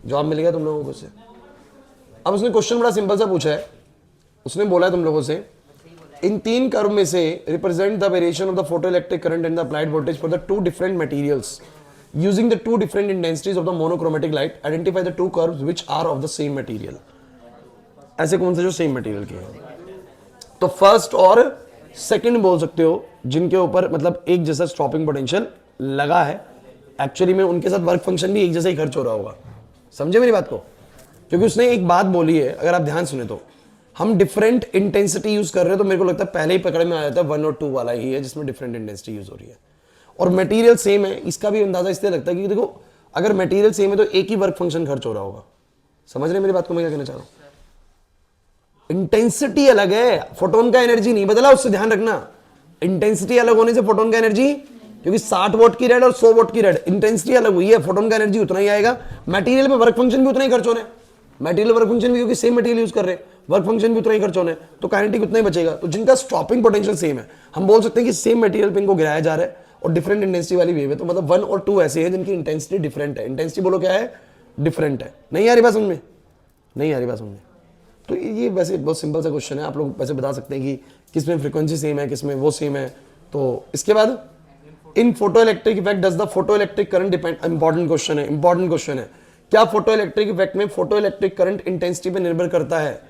[SPEAKER 1] जवाब मिल गया तुम लोगों को से। अब उसने क्वेश्चन बड़ा सिंपल सा पूछा है। उसने बोला है तुम लोगों से, इन 3 कर्व में से represent the variation of the photo electric current and the applied voltage for the 2 different materials using the 2 different intensities of the monochromatic light. Identify the 2 curves which are of the same material. ऐसे कौन से जो same material के हैं? तो first और second बोल सकते हो, जिनके ऊपर मतलब एक जैसा स्टॉपिंग पोटेंशियल लगा है। एक्चुअली में उनके साथ वर्क फंक्शन भी एक जैसा ही खर्च हो रहा होगा। समझे मेरी बात को? क्योंकि उसने एक बात बोली है, अगर आप ध्यान सुने तो, हम डिफरेंट इंटेंसिटी यूज कर रहे हैं, तो मेरे को लगता है पहले ही पकड़ में आ जाता है 1 और 2 वाला ही है जिसमें डिफरेंट इंटेंसिटी यूज हो रही है। और मटेरियल सेम है, इसका भी अंदाजा इसलिए लगता है कि देखो, अगर मटेरियल सेम है तो एक ही वर्क फंक्शन खर्च हो रहा होगा। समझ रहे मेरी बात को मैं क्या कहना चाह रहा हूं? इंटेंसिटी अलग है, फोटोन का एनर्जी नहीं बदला, उससे ध्यान रखना। इंटेंसिटी अलग होने से फोटोन का एनर्जी, क्योंकि 60 वोट की रेड और 100 वोट की रेड, इंटेंसिटी अलग हुई है, फोटोन का एनर्जी उतना ही आएगा। मटेरियल पे वर्क फंक्शन भी उतना ही खर्च होना है। मटेरियल वर्क फंक्शन भी, क्योंकि सेम मटेरियल यूज कर रहे हैं, वर्क फंक्शन भी उतना ही खर्च होना है, तो काइनेटिक उतना ही बचेगा। तो जिनका स्टॉपिंग पोटेंशियल सेम है, हम बोल सकते हैं कि सेम मटेरियल पे इनको गिराया जा रहा है और डिफरेंट इंटेंसिटी वाली वेव है। तो मतलब 1 और 2 ऐसे हैं जिनकी इंटेंसिटी डिफरेंट है। इंटेंसिटी बोलो क्या है? डिफरेंट है। नहीं आ रही बात समझ में? नहीं आ रही बात समझ में? तो ये वैसे बहुत सिंपल सा क्वेश्चन है। आप लोग वैसे बता सकते हैं कि किसमें फ्रीक्वेंसी सेम है, किसमें वो सेम है। तो इसके बाद, in photo electric effect does the photo electric current depend. Important question है, इंपॉर्टेंट क्वेश्चन है। क्या फोटो इलेक्ट्रिक इफेक्ट में फोटो इलेक्ट्रिक करंट इंटेंसिटी पे निर्भर करता है?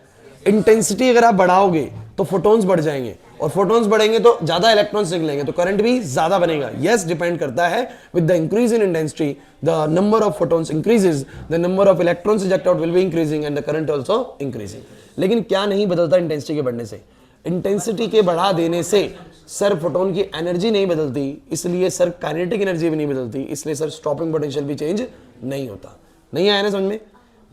[SPEAKER 1] इंटेंसिटी अगर आप बढ़ाओगे तो फोटोन्स बढ़ जाएंगे, और फोटोन्स बढ़ेंगे तो ज्यादा इलेक्ट्रॉन्स निकलेंगे, तो करंट भी ज्यादा बनेगा। यस, डिपेंड करता है। With the increase in intensity the number of photons increases, the number of electrons eject out will be increasing and the current also increasing. लेकिन क्या नहीं बदलता इंटेंसिटी के बढ़ने से? इंटेंसिटी के बढ़ा देने से सर फोटोन की एनर्जी नहीं बदलती, इसलिए सर काइनेटिक एनर्जी भी नहीं बदलती, इसलिए सर स्टॉपिंग पोटेंशियल भी चेंज नहीं होता। नहीं आया ना समझ में?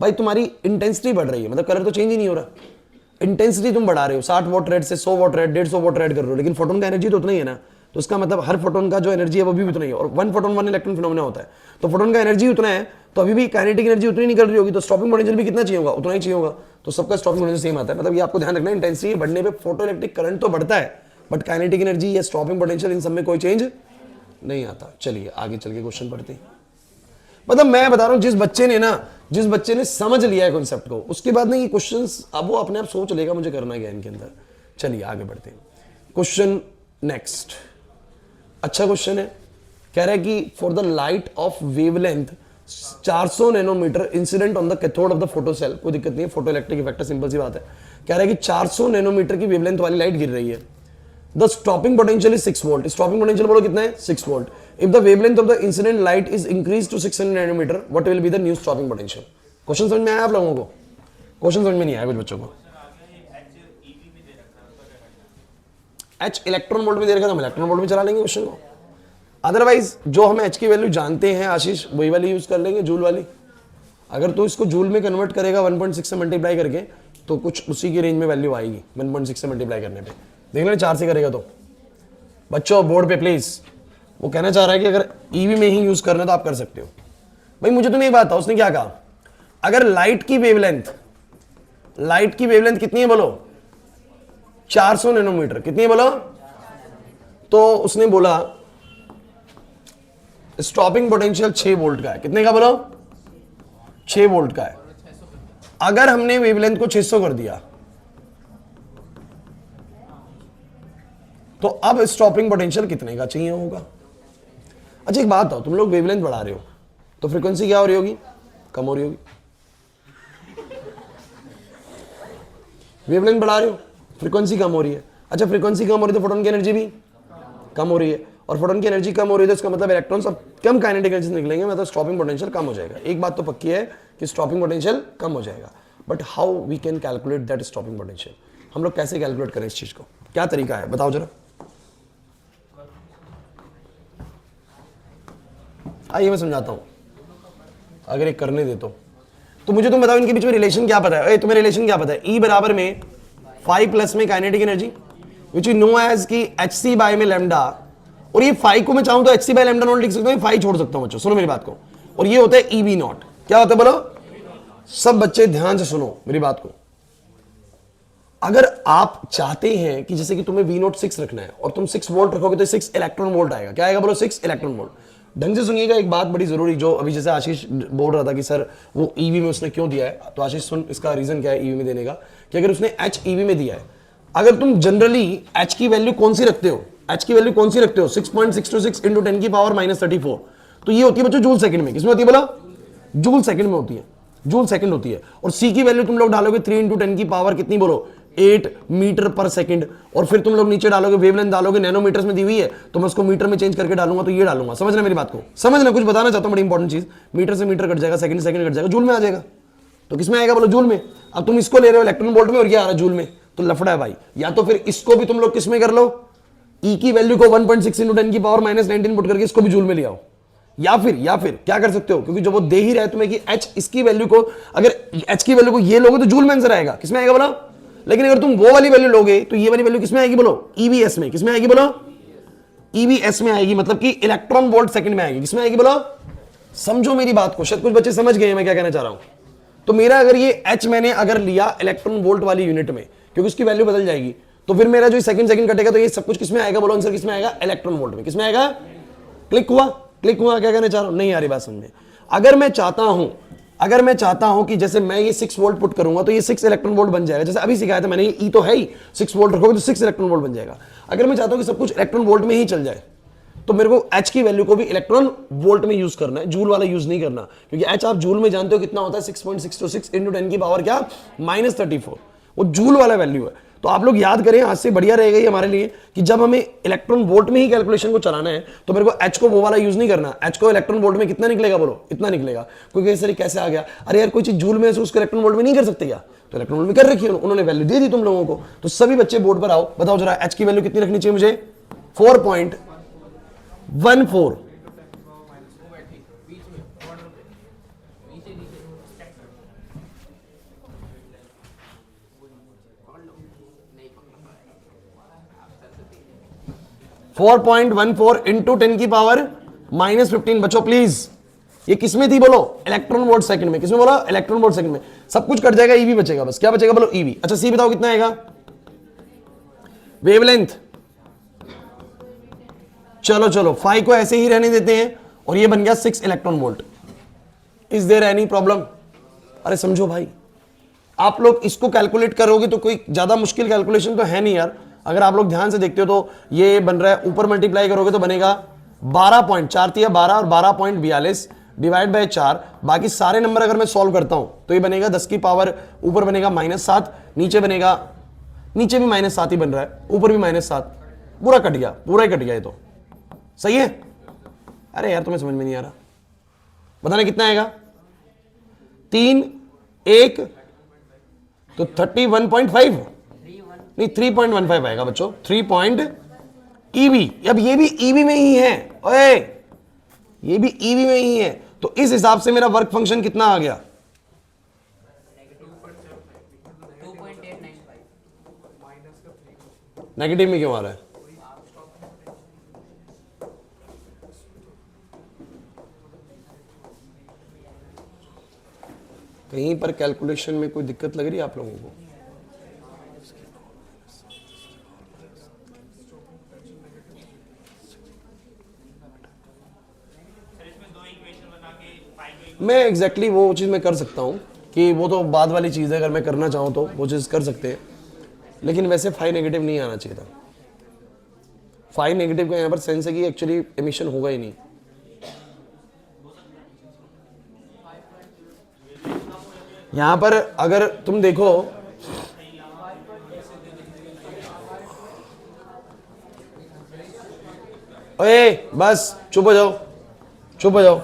[SPEAKER 1] भाई तुम्हारी इंटेंसिटी बढ़ रही है, मतलब कलर तो चेंज ही नहीं हो रहा। इंटेंसिटी तुम बढ़ा रहे हो, 60 वोट रेड से 100 वोट रेड, 150 वोट रेड कर रहे हो, लेकिन फोटोन का एनर्जी तो उतना ही है ना। तो उसका मतलब हर फोटोन का जो एनर्जी है वो भी उतना ही है, और 1 फोटोन 1 इलेक्ट्रॉन फिनोमेना होता है। तो फोटोन का एनर्जी उतना है, तो अभी भी काइनेटिक एनर्जी उतनी निकल रही होगी, तो स्टॉपिंग पोटेंशियल भी कितना चाहिए होगा? उतना ही चाहिए होगा। तो सबका स्टॉपिंग पोटेंशियल सेम आता है। मतलब ये आपको ध्यान रखना है, इंटेंसिटी बढ़ने पे फोटो इलेक्ट्रिक करंट तो बढ़ता है, बट काइनेटिक एनर्जी या स्टॉपिंग पोटेंशियल इन सब में कोई चेंज नहीं आता। चलिए आगे चल के क्वेश्चन पढ़ते हैं। मतलब मैं बता रहा हूं, जिस बच्चे ने समझ लिया है कॉन्सेप्ट को, उसके बाद ना ये क्वेश्चंस अब वो अपने आप सोच लेगा मुझे करना क्या है इनके अंदर। चलिए आगे बढ़ते हैं। क्वेश्चन नेक्स्ट, अच्छा क्वेश्चन है। कह रहा है कि for the light of wavelength 400 nanometer incident on the cathode of the photo cell, कोई दिक्कत नहीं है, फोटो इलेक्ट्रिक इफेक्ट, सिंपल सी बात है। कह रहा है कि 400 नैनोमीटर की वेवलेंथ वाली लाइट गिर रही है। The stopping potential is 6 volt. Stopping potential बोलो कितना है 6 volt. If the wavelength of the incident light is increase to 600 nanometer what will be the new stopping potential. Question समझ में आया आप लोगों को? क्वेश्चन समझ में नहीं आया कुछ बच्चों को? एच इलेक्ट्रॉन वोल्ट में दे रखा था, हम इलेक्ट्रॉन वोल्ट में चला लेंगे क्वेश्चन को। अदरवाइज जो हम एच की वैल्यू जानते हैं आशीष वही वाली यूज कर लेंगे, जूल वाली। अगर तो इसको जूल में कन्वर्ट करेगा 1.6 से मल्टीप्लाई करके तो कुछ उसी की रेंज में वैल्यू आएगी 1.6 से मल्टीप्लाई करने पे। देख लेना 4 से करेगा तो। बच्चों बोर्ड पे प्लीज, वो कहना चाह रहा है कि अगर ईवी में ही यूज करना तो आप कर सकते हो। भाई मुझे तुम्हें एक बात था, उसने क्या कहा, अगर लाइट की वेवलेंथ कितनी है बोलो 400 नैनोमीटर, कितनी है बोलो, तो उसने बोला स्टॉपिंग पोटेंशियल 6 वोल्ट का है। कितने का बोलो 6 वोल्ट का है। अगर हमने वेवलेंथ को 600 कर दिया तो अब स्टॉपिंग पोटेंशियल कितने का चाहिए होगा। अच्छा एक बात हो, तुम लोग वेवलेंथ बढ़ा रहे हो तो फ्रीक्वेंसी क्या हो रही होगी, कम हो रही होगी। वेवलेंथ बढ़ा रहे हो, फ्रीक्वेंसी कम हो रही है। अच्छा फ्रीक्वेंसी कम हो रही है तो फोटोन की एनर्जी भी कम हो रही है, और फोटोन की एनर्जी कम हो रही है तो इसका मतलब इलेक्ट्रॉन्स अब कम काइनेटिक एनर्जी निकलेंगे, मतलब स्टॉपिंग पोटेंशियल कम हो जाएगा। एक बात तो पक्की है कि स्टॉपिंग पोटेंशियल कम हो जाएगा। But how we can calculate that stopping potential, हम लोग कैसे कैलकुलेट करें इस चीज को, क्या तरीका है बताओ जरा। आइए मैं समझाता हूं, अगर एक करने दे तो मुझे तुम बताओ इनके बीच में रिलेशन क्या पता है। तुम्हें रिलेशन क्या पता है, E बराबर में 5 प्लस में kinetic energy which you know as की HC बाय में लैम्डा, और ये 5 को मैं चाहूं तो HC बाय लैम्डा नॉट लिख सकता हूं, 5 छोड़ सकता हूं बच्चों, सुनो मेरी बात को। और ये होता है EV नॉट। क्या होता है बोलो, सब बच्चे ध्यान से सुनो मेरी बात को। अगर आप चाहते हैं कि जैसे कि तुम्हें V नॉट 6 रखना है और तुम 6 वोल्ट रखोगे तो 6 इलेक्ट्रॉन वोल्ट आएगा। क्या आएगा बोलो 6 इलेक्ट्रॉन वोल्ट। ढंग से सुनिएगा, एक बात बड़ी जरूरी, जो अभी जैसे आशीष बोल रहा था कि सर वो ईवी में उसने क्यों दिया है, तो आशीष सुन इसका रीजन क्या है ईवी में देने का, कि अगर उसने एच ईवी में दिया है, अगर तुम जनरली एच की वैल्यू कौन सी रखते हो, एच की वैल्यू कौन सी रखते हो 6.626 इंटू 10 की पावर -34, तो ये होती है बच्चों जूल सेकंड में। किसमें होती है बोला, जूल सेकंड में होती है, जूल सेकंड होती है। और सी की वैल्यू तुम लोग डालोगे 3 इंटू 10 की पावर कितनी बोलो 8 मीटर पर सेकंड, और फिर तुम लोग नीचे डालोगे वेवलेंथ डालोगे, नैनोमीटर्स में दी हुई है तो मैं उसको मीटर में चेंज करके डालूंगा, तो ये डालूंगा। समझना मेरी बात को, समझना, कुछ बताना चाहता हूं बड़ी इंपॉर्टेंट चीज। मीटर से मीटर कट जाएगा, सेकंड से सेकंड कट जाएगा, जूल में आ जाएगा। तो किसमें आएगा बोलो जूल में। अब तुम इसको ले रहे हो इलेक्ट्रॉन वोल्ट में और ये आ रहा है जूल में, तो लफड़ा है भाई। या तो फिर इसको भी तुम लोग किसमें कर लो, ई की वैल्यू को 1.6 इंटू 10 की पावर -19 पुट करके इसको भी जूल में ले आओ। या फिर क्या कर सकते हो, क्योंकि जब वो दे ही रहा है तुम्हें कि एच इसकी वैल्यू को, अगर एच की वैल्यू को ये लोगे तो जूल में आंसर आएगा। किसमें आएगा बोला, लेकिन अगर तुम वो वाली वैल्यू लोगे तो ये वाली वैल्यू किसमें आएगी बोलो ईवीएस में। किसमें आएगी बोलो ईवीएस में आएगी, मतलब कि इलेक्ट्रॉन वोल्ट सेकंड में आएगी। किसमें आएगी बोलो, समझो मेरी बात को, शायद कुछ बच्चे समझ गए मैं क्या कहना चाह रहा हूं। तो मेरा अगर ये एच मैंने अगर लिया इलेक्ट्रॉन वोल्ट वाली यूनिट में, क्योंकि उसकी वैल्यू बदल जाएगी, तो फिर मेरा जो सेकंड कटेगा तो ये सब कुछ किसमें आएगा बोलो आंसर किसमें आएगा इलेक्ट्रॉन वोल्ट में। किसमें आएगा, क्लिक हुआ क्या कहना चाह रहा हूं, नहीं आ रही बात समझ में। अगर मैं चाहता हूं कि जैसे मैं ये 6 वोल्ट पुट करूंगा तो ये 6 इलेक्ट्रॉन वोल्ट बन जाएगा, जैसे अभी सिखाया था मैंने, ई तो है ही, 6 वोल्ट रखोगे तो 6 इलेक्ट्रॉन वोल्ट बन जाएगा। अगर मैं चाहता हूं कि सब कुछ इलेक्ट्रॉन वोल्ट में ही चल जाए तो मेरे को एच की वैल्यू को भी इलेक्ट्रॉन वोल्ट में यूज करना है, जूल वाला यूज नहीं करना, क्योंकि एच आप जूल में जानते हो कितना होता है 6.626 इंटू 10 की पावर क्या -34, वो जूल वाला वैल्यू है। तो आप लोग याद करें, आज से बढ़िया रहेगा ये हमारे लिए कि जब हमें इलेक्ट्रॉन वोल्ट में ही कैलकुलेशन को चलाना है तो मेरे को एच को वो वाला यूज नहीं करना। एच को इलेक्ट्रॉन वोल्ट में कितना निकलेगा बोलो, इतना निकलेगा। कोई सर कैसे आ गया, अरे यार कोई चीज जूल में से उसको इलेक्ट्रॉन वोल्ट में नहीं कर सकते क्या, तो इलेक्ट्रॉन वोल्ट में कर रखी है, उन्होंने वैल्यू दे दी तुम लोगों को। तो सभी बच्चे बोर्ड पर आओ, बताओ जरा एच की वैल्यू कितनी रखनी चाहिए मुझे, 4.14। (4.14) इंटू 10 की पावर -15। बच्चों प्लीज, ये किसमें थी बोलो इलेक्ट्रॉन वोल्ट सेकंड में। किसमें बोला, इलेक्ट्रॉन वोल्ट सेकंड में। सब कुछ कट जाएगा, ईवी बचेगा बस। क्या बचेगा बोलो, ईवी। अच्छा सी बताओ कितना आएगा, वेवलेंथ। चलो 5 को ऐसे ही रहने देते हैं और ये बन गया 6 electron volt. Is there any problem, अरे समझो भाई, आप लोग इसको कैलकुलेट करोगे तो कोई ज्यादा मुश्किल कैलकुलेशन तो है नहीं यार। अगर आप लोग ध्यान से देखते हो तो ये बन रहा है, ऊपर मल्टीप्लाई करोगे तो बनेगा 12.4 और 12.42 डिवाइड बाय 4। बाकी सारे नंबर अगर मैं सॉल्व करता हूं तो ये बनेगा 10 की पावर, ऊपर बनेगा -7, नीचे बनेगा, नीचे भी -7 ही बन रहा है, ऊपर भी -7, पूरा कट गया, पूरा ही कट गया ये तो। सही है? अरे यार तुम्हें समझ में नहीं आ रहा, बताना कितना आएगा? 3 1 तो 31.5 नहीं 3.15 आएगा बच्चों। 3 पॉइंट ईवी, अब ये भी ईवी में ही है, ओए ये भी ईवी में ही है, तो इस हिसाब से मेरा वर्क फंक्शन कितना आ गया? नेगेटिव में क्यों आ रहा है? कहीं पर कैलकुलेशन में कोई दिक्कत लग रही है आप लोगों को? मैं एग्जैक्टली वो चीज़ मैं कर सकता हूँ कि वो तो बाद वाली चीज़ है, अगर मैं करना चाहूँ तो वो चीज़ कर सकते हैं, लेकिन वैसे फाई नेगेटिव नहीं आना चाहिए था। फाई नेगेटिव का यहाँ पर सेंस है कि एक्चुअली एमिशन होगा ही नहीं। यहाँ पर अगर तुम देखो ओए बस चुप हो जाओ, चुप हो जाओ।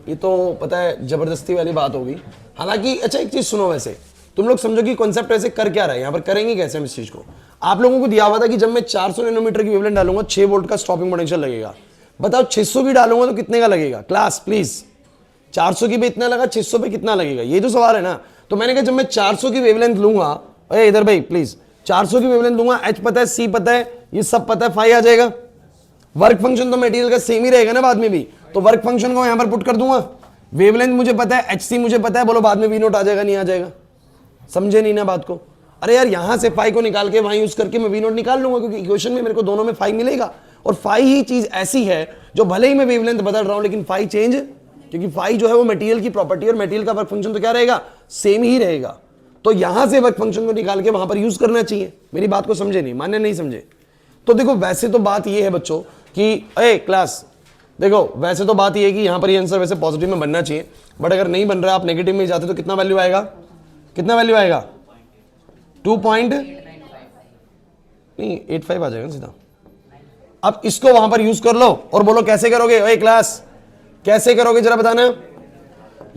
[SPEAKER 1] ये तो पता है जबरदस्ती वाली बात होगी। हालांकि अच्छा एक चीज सुनो, वैसे तुम लोग समझो कि कॉन्सेप्ट ऐसे कर क्या रहा है, यहां पर करेंगे कैसे हम इस चीज को? आप लोगों को दिया हुआ था कि जब मैं 400 नैनोमीटर की वेवलेंथ डालूंगा 6 वोल्ट का स्टॉपिंग पोटेंशियल लगेगा। बताओ 600 की डालूंगा तो कितने का लगेगा? क्लास प्लीज, 400 की भी इतना लगा, 600 पे कितना लगेगा? ये तो सवाल है ना। तो मैंने कहा जब मैं 400 की वेवलेंथ लूंगा, अरे इधर भाई प्लीज, 400 की वेवलेंथ लूंगा, एच पता है, सी पता है, ये सब पता है, फाई आ जाएगा। वर्क फंक्शन तो मटेरियल का सेम ही रहेगा ना बाद में भी, तो वर्क फंक्शन को यहां पर पुट कर दूंगा। वेवलेंथ मुझे पता है, एच सी मुझे पता है, बोलो बाद में वी नोट आ जाएगा नहीं आ जाएगा? समझे नहीं ना बात को? अरे यार यहां से फाई को निकाल के वहां यूज करके मैं वी नोट निकाल लूंगा, क्योंकि इक्वेशन में मेरे को दोनों में फाई मिलेगा। और फाई ही चीज ऐसी है जो भले ही मैं वेवलेंथ बदल रहा हूं लेकिन फाई चेंज, क्योंकि फाई जो है वो मटेरियल की प्रॉपर्टी, और मटेरियल का वर्क फंक्शन तो क्या रहेगा? सेम ही रहेगा। तो यहां से वर्क फंक्शन को निकाल के वहां पर यूज करना चाहिए। मेरी बात को समझे नहीं, मान्य नहीं समझे? तो देखो वैसे तो बात ये है बच्चों कि ए क्लास देखो, वैसे तो बात ये है कि यहां पर ये आंसर वैसे पॉजिटिव में बनना चाहिए, बट अगर नहीं बन रहा, आप नेगेटिव में जाते तो कितना वैल्यू आएगा? कितना वैल्यू आएगा? 2.85 आ जाएगा सीधा। अब इसको वहां पर यूज कर लो और बोलो कैसे करोगे? ओए क्लास कैसे करोगे जरा बताना।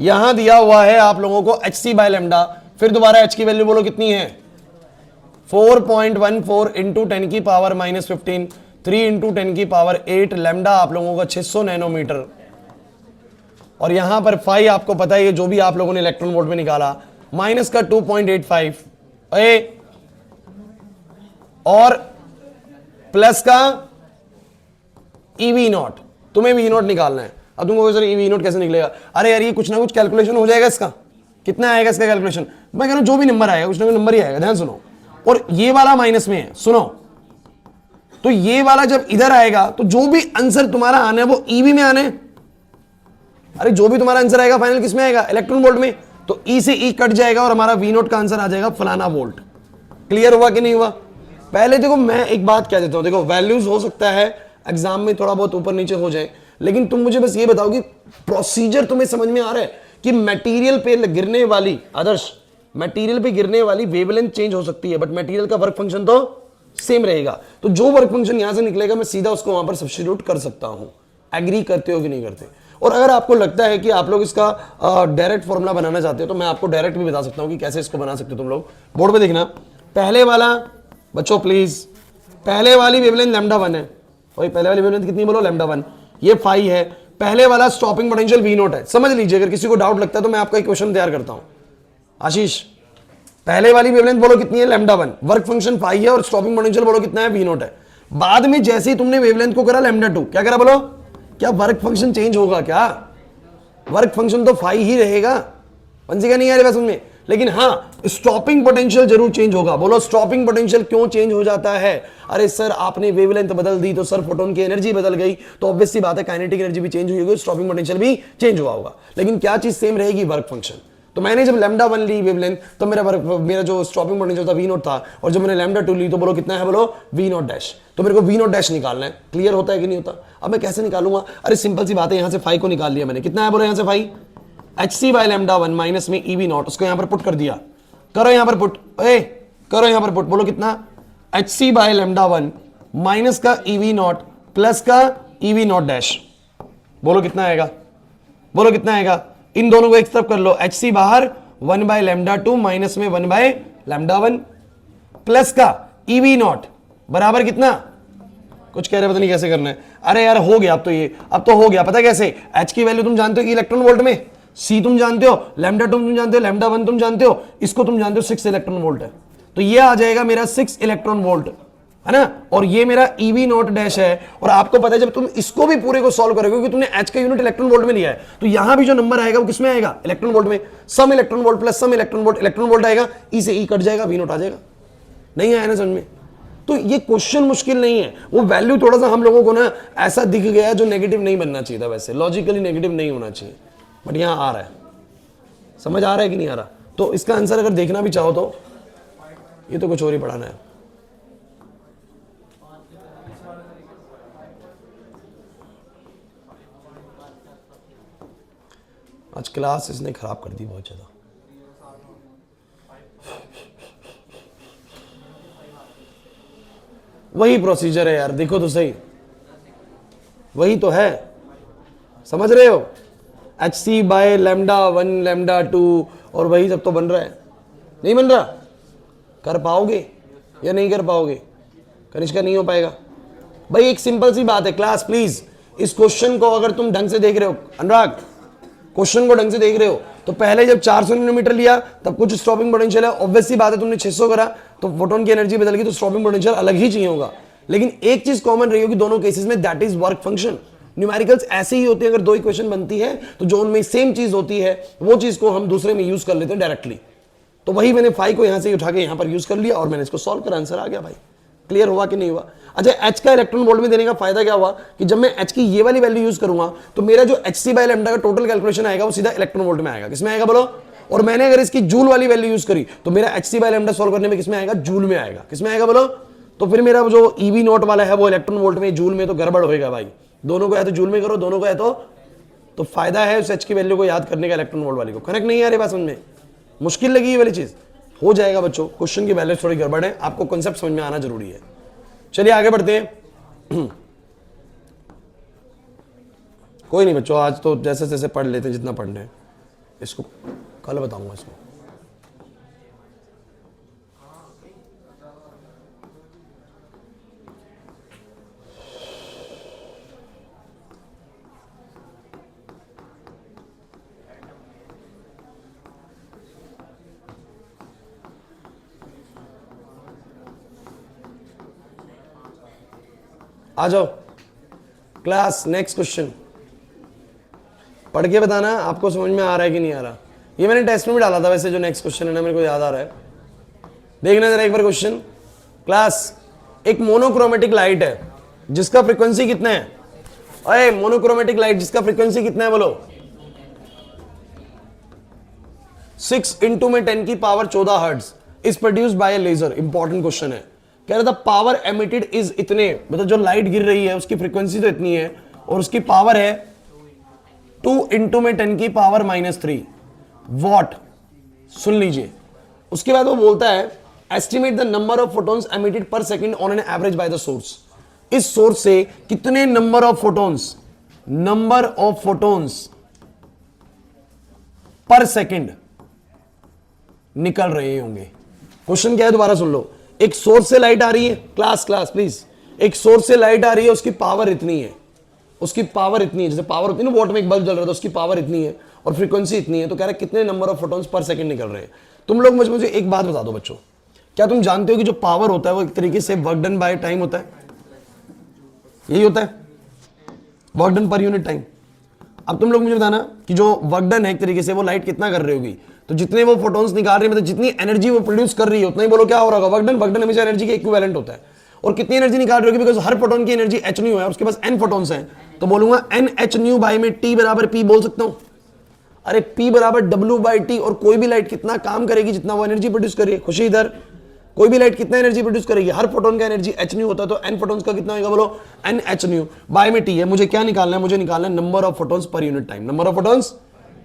[SPEAKER 1] यहां दिया हुआ है आप लोगों को एच सी बाय लेमडा, फिर दोबारा एच की वैल्यू बोलो कितनी है? 4.14 इंटू 10 की पावर -15, 3 इंटू 10 की पावर 8, लेमडा आप लोगों का 600 नैनोमीटर। और यहां पर फाई आपको पता है, ये जो भी आप लोगों ने इलेक्ट्रॉन वोल्ट में निकाला, माइनस का 2.85 और प्लस का ईवी नॉट। तुम्हें वी नॉट निकालना है। अब तुमको सर ईवी नॉट कैसे निकलेगा? अरे यार ये कुछ ना कुछ कैलकुलेशन हो जाएगा इसका। कितना आएगा इसका कैलकुलेशन? मैं कह रहा हूं जो भी नंबर आएगा कुछ ना कुछ नंबर ही आएगा, ध्यान सुनो। और ये वाला माइनस में है, सुनो, तो ये वाला जब इधर आएगा तो जो भी आंसर तुम्हारा आना है वो ईवी में आना है। अरे जो भी तुम्हारा आंसर आएगा फाइनल किस में आएगा? इलेक्ट्रॉन वोल्ट में। तो ई से ई कट जाएगा और हमारा वी नोट का आंसर आ जाएगा फलाना वोल्ट। क्लियर हुआ कि नहीं हुआ? पहले देखो मैं एक बात कह देता हूं, देखो वैल्यूज हो सकता है एग्जाम में थोड़ा बहुत ऊपर नीचे हो जाए, लेकिन तुम मुझे बस ये बताओ कि प्रोसीजर तुम्हें समझ में आ रहा है कि मटेरियल पे गिरने वाली, आदर्श मटेरियल पे गिरने वाली वेवलेंथ चेंज हो सकती है बट मटेरियल का वर्क फंक्शन तो सेम रहेगा। तो जो वर्क फंक्शन यहां से निकलेगा मैं सीधा उसको वहां पर सब्स्टिट्यूट कर सकता हूं। एग्री करते हो कि नहीं करते? और अगर आपको लगता है कि आप लोग इसका डायरेक्ट फॉर्मूला बनाना चाहते हो तो मैं आपको डायरेक्ट भी बता सकता हूं कि कैसे इसको बना सकते हो। तुम लोग बोर्ड पे देखना, पहले वाला बच्चों प्लीज, पहले वाली वेवलेंथ लैम्डा 1 है। और पहले वाली वेवलेंथ कितनी बोलो? लैम्डा 1। ये फाई है। पहले वाला स्टॉपिंग पोटेंशियल वी नोट है। समझ लीजिए, अगर किसी को डाउट लगता है तो मैं आपका एक क्वेश्चन तैयार करता हूं। आशीष, पहले वाली वेवलेंथ बोलो कितनी है? लैम्डा 1। वर्क फंक्शन फाई है और स्टॉपिंग पोटेंशियल बोलो कितना है? वी नोट है। बाद में जैसे ही तुमने वेवलेंथ को करा लैम्डा 2, क्या करा बोलो? क्या वर्क फंक्शन चेंज होगा? क्या वर्क फंक्शन तो फाई ही रहेगा। पंचिका नहीं आ रही बात समझ में? लेकिन हाँ स्टॉपिंग पोटेंशियल जरूर चेंज होगा। बोलो स्टॉपिंग पोटेंशियल क्यों चेंज हो जाता है? अरे सर आपने वेवलेंथ बदल दी तो सर फोटोन की एनर्जी बदल गई, तो ऑब्वियस सी बात है काइनेटिक एनर्जी भी चेंज हुई होगी, स्टॉपिंग पोटेंशियल भी चेंज हुआ होगा। लेकिन क्या चीज सेम रहेगी? Work function. तो मैंने जब लैम्डा 1 ली वेवलेंथ तो मेरा जो स्टॉपिंग पोटेंशियल था वी नोट था, और जब मैंने लैम्डा 2 ली तो बोलो कितना है? बोलो वी नोट डैश। तो मेरे को वी नोट डैश निकालना है। क्लियर होता है कि नहीं होता? अब मैं कैसे निकालूंगा? अरे सिंपल सी बात है, यहां से फाई को निकाल लिया मैंने। कितना है बोलो यहां से phi? H c by lambda 1 minus में ईवी नॉट, उसको यहां पर पुट कर दिया, करो यहां पर पुट, करो यहां पर पुट, बोलो कितना, h c by lambda 1 minus का ईवी नॉट प्लस का ईवी नॉट डैश, बोलो कितना आएगा, बोलो कितना आएगा, इन दोनों को एक तरफ कर लो, एच सी बाहर 1 बाय लैम्डा 2 माइनस में 1 बाय लैम्डा 1 प्लस का ईवी नॉट बराबर कितना, कुछ कह रहे पता नहीं कैसे करना है, अरे यार हो गया अब तो, ये अब तो हो गया, पता कैसे, एच की वैल्यू तुम जानते हो कि इलेक्ट्रॉन वोल्ट में, सी तुम जानते हो, लैम्डा 2 तुम जानते हो, लैम्डा 1 तुम जानते हो, इसको तुम जानते हो 6 इलेक्ट्रॉन वोल्ट है, तो ये आ जाएगा मेरा 6 इलेक्ट्रॉन वोल्ट, है ना, और ये मेरा ईवी नॉट डैश है, और आपको पता है जब तुम इसको भी पूरे को सॉल्व करोगे, क्योंकि तुमने एच का यूनिट इलेक्ट्रॉन वोल्ट में लिया है, तो यहां भी जो नंबर आएगा वो किसमें आएगा, इलेक्ट्रॉन वोल्ट में, सम इलेक्ट्रॉन वोल्ट प्लस सम इलेक्ट्रॉन वोल्ट आएगा, ई से ई कट जाएगा, वी नॉट आ जाएगा, नहीं आया ना समझ में। तो ये क्वेश्चन मुश्किल नहीं है, वो वैल्यू थोड़ा सा हम लोगों को ना ऐसा दिख गया जो नेगेटिव नहीं बनना चाहिए था, वैसे लॉजिकली नेगेटिव नहीं होना चाहिए, बट यहां आ रहा है, समझ आ रहा है कि नहीं आ रहा, तो इसका आंसर अगर देखना भी चाहो तो ये तो कुछ और ही पढ़ाना है। आज क्लास इसने खराब कर दी बहुत ज्यादा, वही प्रोसीजर है यार, देखो तो सही, वही तो है, समझ रहे हो, h c by lambda 1 lambda 2 और वही सब तो बन रहा है, नहीं बन रहा, कर पाओगे या नहीं कर पाओगे, कनिष्का नहीं हो पाएगा भाई, एक सिंपल सी बात है, क्लास प्लीज इस क्वेश्चन को अगर तुम ढंग से देख रहे हो, अनुराग क्वेश्चन को ढंग से देख रहे हो, तो पहले जब 400 नैनोमीटर लिया तब कुछ स्टॉपिंग पोटेंशियल है, ऑब्वियस सी बात है, तुमने 600 करा तो फोटोन की एनर्जी बदल गई, तो स्टॉपिंग पोटेंशियल अलग ही चाहिए होगा, लेकिन एक चीज कॉमन रही होगी दोनों केसेस में, that is work function. Numericals ऐसे ही होते हैं, अगर दो इक्वेशन बनती है तो जो उनमें सेम चीज होती है वो चीज को हम दूसरे में यूज कर लेते हैं डायरेक्टली, तो वही मैंने फाई को यहां से उठा के यहां पर यूज कर लिया और मैंने इसको सॉल्व कर आंसर आ गया भाई, क्लियर हुआ कि नहीं हुआ। अच्छा, एच का इलेक्ट्रॉन वोल्ट में देने का फायदा क्या हुआ कि जब मैं एच की ये वाली वैल्यू यूज करूंगा तो मेरा जो एच सी बाय लैम्डा का टोटल कैलकुलेशन आएगा वो सीधा इलेक्ट्रॉन वोल्ट में आएगा, किसमें आएगा बोलो, और मैंने अगर इसकी जूल वाली वैल्यू यूज करी तो मेरा h c by lambda solve करने में किसमें आएगा, जूल में आएगा, किसमें आएगा बोलो, तो फिर मेरा जो ईवी नॉट वाला है वो इलेक्ट्रॉन वोल्ट में, जूल में तो गड़बड़ होगा भाई, दोनों को है तो जूल में करो, दोनों को है तो फायदा है उस एच की वैल्यू को याद करने का इलेक्ट्रॉन वोल्ट वाली को, कनेक्ट नहीं आ रही बात समझ में, मुश्किल लगी ये वाली चीज, हो जाएगा बच्चों, क्वेश्चन की वैल्यू थोड़ी गड़बड़ है, आपको कॉन्सेप्ट समझ में आना जरूरी है। चलिए आगे बढ़ते हैं। कोई नहीं बच्चों, आज तो जैसे जैसे पढ़ लेते हैं जितना पढ़ना है, इसको कल बताऊंगा इसको। आ जाओ क्लास, नेक्स्ट क्वेश्चन पढ़ के बताना आपको समझ में आ रहा है कि नहीं आ रहा, ये मैंने टेस्ट में भी डाला था वैसे, जो नेक्स्ट क्वेश्चन है ना मेरे को याद आ रहा है, देखना जरा एक बार क्वेश्चन। क्लास, एक मोनोक्रोमेटिक लाइट है जिसका फ्रीक्वेंसी कितना है, अरे मोनोक्रोमेटिक लाइट जिसका फ्रीक्वेंसी कितना है बोलो, 6 इंटू में 10 की power 14 hertz is produced by a laser. Important question है, कह रहा था पावर एमिटेड इज इतने, मतलब जो लाइट गिर रही है उसकी फ्रीक्वेंसी तो इतनी है और उसकी पावर है 2 इंटू में 10 की पावर -3 वॉट। सुन लीजिए, उसके बाद वो बोलता है estimate the number of photons emitted per second on an average by the source. इस सोर्स से कितने number of photons per second निकल रहे होंगे। क्वेश्चन क्या है दोबारा सुन लो, एक सोर्स से लाइट आ रही है, क्लास प्लीज, एक सोर्स से लाइट आ रही है, उसकी पावर इतनी है, जैसे पावर होती है ना वॉट में एक बल्ब जल रहा था, उसकी पावर इतनी है और फ्रीक्वेंसी इतनी है, तो कह रहा है कितने number of photons per second निकल रहे हैं। तुम लोग मुझे एक बात बता दो बच्चों, क्या तुम जानते हो कि जो पावर होता है वो एक तरीके से वर्क डन बाय टाइम होता है, यही होता है work done per unit time. अब तुम लोग मुझे बताना कि जो वर्क डन है एक तरीके से वो लाइट कितना कर रही होगी, तो जितने वो फोटॉन्स निकाल रही है, मतलब जितनी एनर्जी वो प्रोड्यूस कर रही है उतना ही बोलो क्या हो रहा होगा, वर्क डन हमेशा एनर्जी के इक्विवेलेंट होता है। और कितनी एनर्जी निकाल रही होगी, बिकॉज हर फोटॉन की एनर्जी h न्यू है, उसके पास n फोटॉन्स हैं, तो बोलूंगा NH न्यू बाई में T बराबर P बोल सकता हूं। अरे P बराबर W बाई T, और कोई भी लाइट कितना काम करेगी जितना वो एनर्जी प्रोड्यूस कर रही है, खुशी इधर, कोई भी लाइट कितना एनर्जी प्रोड्यूस करेगी, हर फोटोन का एनर्जी h न्यू होता है, तो n फोटॉन्स का कितना होगा बोलो NH न्यू बाय में T है। मुझे क्या निकालना है, मुझे निकालना है number of photons per unit time, number of photons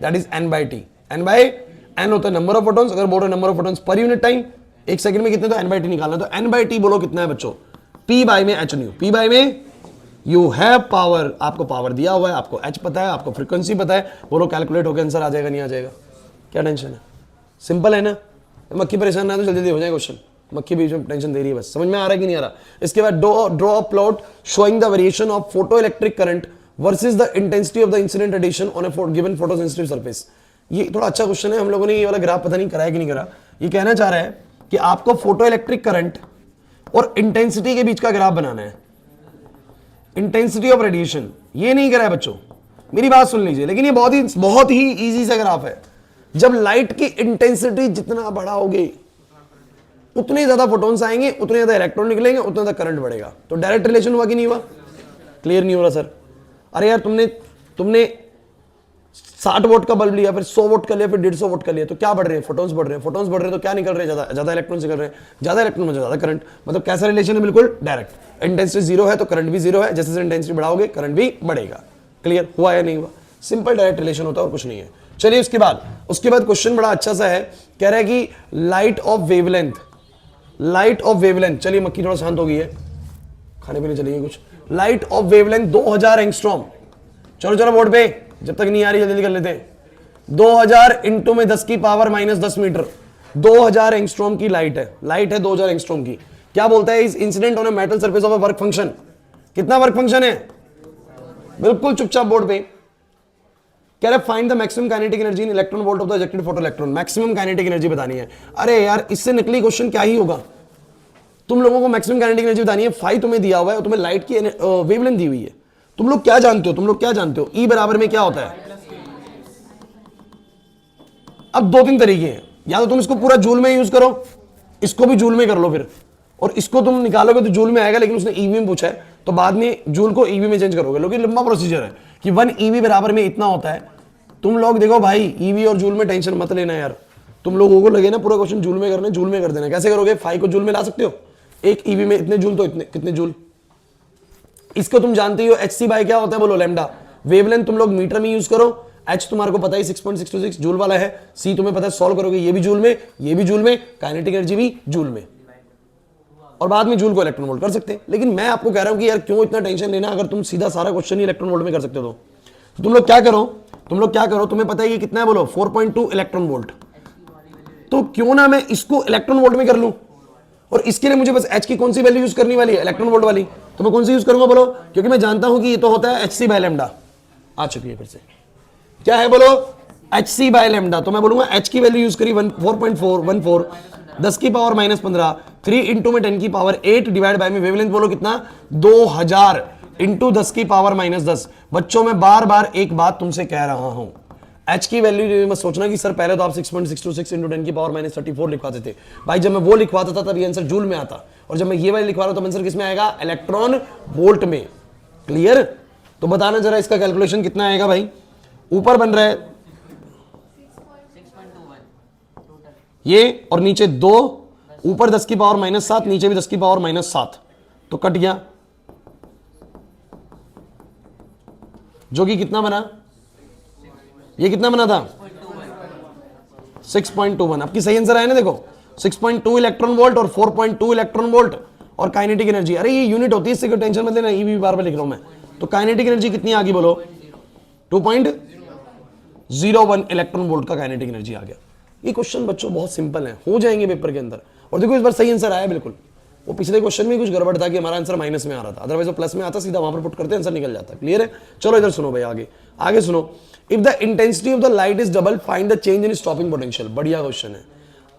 [SPEAKER 1] that is n by T. n by n होता है नंबर ऑफ फोटॉन्स, अगर बोल रहे number of photons per unit time, एक सेकंड में कितने, तो n बाई टी निकालना, तो n बाई टी बोलो कितना है बच्चों, p बाई में h न्यू, p बाई में यू हैव पावर, आपको पावर दिया हुआ है, आपको h पता है, आपको फ्रीक्वेंसी पता है, बोलो कैलकुलेट होकर आंसर आ जाएगा नहीं आ जाएगा, क्या टेंशन है, सिंपल है ना। मक्खी परेशान ना तो जल्दी जल्दी हो जाए क्वेश्चन, मक्खी बीच में टेंशन दे रही है बस, समझ में आ रहा है कि नहीं आ रहा। इसके बाद draw a plot showing the variation of photo electric current versus the intensity of the incident radiation on a given photo sensitive surface. ये थोड़ा अच्छा क्वेश्चन है, हम लोगों ने ये वाला ग्राफ पता नहीं कराया कि नहीं करा। ये कहना चाह रहा है कि आपको फोटो इलेक्ट्रिक करंट और इंटेंसिटी के बीच का ग्राफ बनाना है, इंटेंसिटी ऑफ रेडिएशन, ये नहीं करा है बच्चों, मेरी बात सुन लीजिए, लेकिन ये बहुत ही इजी सा ग्राफ है। जब लाइट की इंटेंसिटी जितना बढ़ाओगे उतने ज्यादा फोटॉन्स आएंगे, उतने ज्यादा इलेक्ट्रॉन निकलेंगे, उतना ज्यादा करंट बढ़ेगा। तो डायरेक्ट रिलेशन हुआ कि नहीं हुआ, क्लियर नहीं हो रहा सर। अरे यार तुमने 60 वोट का बल्ब लिया, फिर 100 वोट का लिया, फिर 150 वोट का लिया, तो क्या बढ़ रहे हैं, फोटॉन्स बढ़ रहे हैं, फोटॉन्स बढ़ रहे हैं तो क्या निकल रहे हैं, ज्यादा इलेक्ट्रॉन्स निकल रहे हैं, ज्यादा इलेक्ट्रॉन में ज्यादा करंट, मतलब कैसा रिलेशन है, बिल्कुल डायरेक्ट। इंटेंसिटी जीरो है तो करंट भी जीरो है, जैसे जैसे इंटेंसिटी बढ़ाओगे करंट भी बढ़ेगा। क्लियर हुआ या नहीं हुआ, सिंपल डायरेक्ट रिलेशन होता है और कुछ नहीं है। चलिए उसके बाद क्वेश्चन बड़ा अच्छा सा है, कह रहा है कि लाइट ऑफ वेवलेंथ, चलिए मक्खी थोड़ा शांत हो गई है, खाने पीने चलिए कुछ। लाइट ऑफ वेवलेंथ 2000 एंगस्ट्रॉम, चलो बोर्ड पे, जब तक नहीं आ रही जल्दी कर लेते हैं। 2000 इंटू में 10 की पावर -10 मीटर, 2000 एंगस्ट्रॉम की लाइट है 2000 एंगस्ट्रॉम की। क्या बोलता है, इस incident on a metal surface of a work function, कितना वर्क फंक्शन है, बिल्कुल चुपचाप बोर्ड पे। कह रहा है find the maximum kinetic energy in electron volt of the ejected photo electron, maximum kinetic energy बतानी है। अरे यार इससे निकली क्वेश्चन क्या ही होगा, तुम लोगों को मैक्सिमम काइनेटिक एनर्जी बतानी है, फाई तुम्हें दिया हुआ है और तुम्हें लाइट की वेवलेंथ दी हुई है। तुम लोग क्या जानते हो, E बराबर में क्या होता है। अब 2-3 तरीके हैं, या तो तुम इसको पूरा जूल में यूज करो, इसको भी जूल में कर लो फिर, और इसको तुम निकालोगे तो जूल में आएगा, लेकिन उसने ईवी में पूछा है तो बाद में जूल को ईवी में चेंज करोगे, लेकिन लंबा प्रोसीजर है कि 1 ईवी बराबर में इतना होता है। तुम लोग देखो भाई, ईवी और जूल में टेंशन मत लेना यार, तुम लोगों को लगे ना पूरा क्वेश्चन जूल में करना, जूल में कर देना। कैसे करोगे, 5 को जूल में ला सकते हो, एक ईवी में इतने जूल तो इतने कितने जूल, इसको तुम जानते ही हो। एच सी बाय क्या होता है बोलो, लैम्डा। वेवलेंथ तुम लोग मीटर में यूज करो, एच तुम्हारे को पता है 6.626 जूल वाला है, सी तुम्हें पता है, सॉल्व करोगे ये भी जूल में, ये भी जूल में, काइनेटिक एनर्जी भी जूल में, और बाद में जूल को इलेक्ट्रॉन वोल्ट कर सकते हैं। लेकिन मैं आपको कह रहा हूं कि यार क्यों इतना टेंशन लेना, अगर तुम सीधा सारा क्वेश्चन ही इलेक्ट्रॉन वोल्ट में कर सकते हो तो तुम लोग क्या करो, तुम्हें पता है ये कितना है बोलो, 4.2 इलेक्ट्रॉन वोल्ट, तो क्यों ना मैं इसको इलेक्ट्रॉन वोल्ट में कर लूं, और इसके लिए मुझे बस एच की कौन सी वैल्यू यूज करनी वाली है, इलेक्ट्रॉन वोल्ट वाली, तो मैं कौन सी यूज करूंगा बोलो, क्योंकि मैं जानता हूं कि ये तो होता है एच सी बाय लैम्डा। आ चुकी है फिर से, क्या है बोलो, एच सी बाय लैम्डा, तो मैं बोलूंगा एच की वैल्यू यूज करी 4.414, 10 की पावर -15, 3 इंटू में 10 की पावर 8 डिवाइड बाय में वेवलेंथ बोलो कितना, 2000 इंटू 10 की पावर -10। बच्चों मैं बार बार एक बात तुमसे कह रहा हूं, एच की वैल्यू मत सोचना कि सर पहले तो आप 6.626 इंटू 10 की पावर -34 लिखवाते थे। भाई जब मैं वो लिखवाता था तब ये आंसर जूल में आता, और जब मैं ये वाली लिखवा रहा हूं तब आंसर किस में आएगा, इलेक्ट्रॉन वोल्ट में। क्लियर, तो बताना जरा इसका कैलकुलेशन कितना आएगा भाई, ऊपर बन रहा है ये और नीचे 2, ऊपर 10 की पावर -7, नीचे भी 10 की पावर -7, तो कट गया, जो कि कितना बना, ये कितना बना था 6.21। आपकी सही आंसर आया ना, देखो 6.2 इलेक्ट्रॉन वोल्ट और 4.2 इलेक्ट्रॉन वोल्ट और काइनेटिक एनर्जी। अरे ये यूनिट होती है, इससे कोई टेंशन मत लेना, ईवी बार बार लिख रहा हूं मैं। तो काइनेटिक एनर्जी कितनी आ गई बोलो, 2.01 इलेक्ट्रॉन वोल्ट का काइनेटिक एनर्जी आ गया। ये क्वेश्चन बच्चों बहुत सिंपल है, हो जाएंगे पेपर के अंदर। और देखो इस बार सही आंसर आया बिल्कुल, वो पिछले क्वेश्चन में कुछ गड़बड़ था कि हमारा आंसर माइनस में आ रहा था, अदरवाइज वो प्लस में आता, सीधा वहां पर पुट करते आंसर निकल जाता। क्लियर है, चलो इधर सुनो भाई, आगे सुनो। If the intensity of the light is double, find the change in stopping potential. बढ़िया क्वेश्चन है।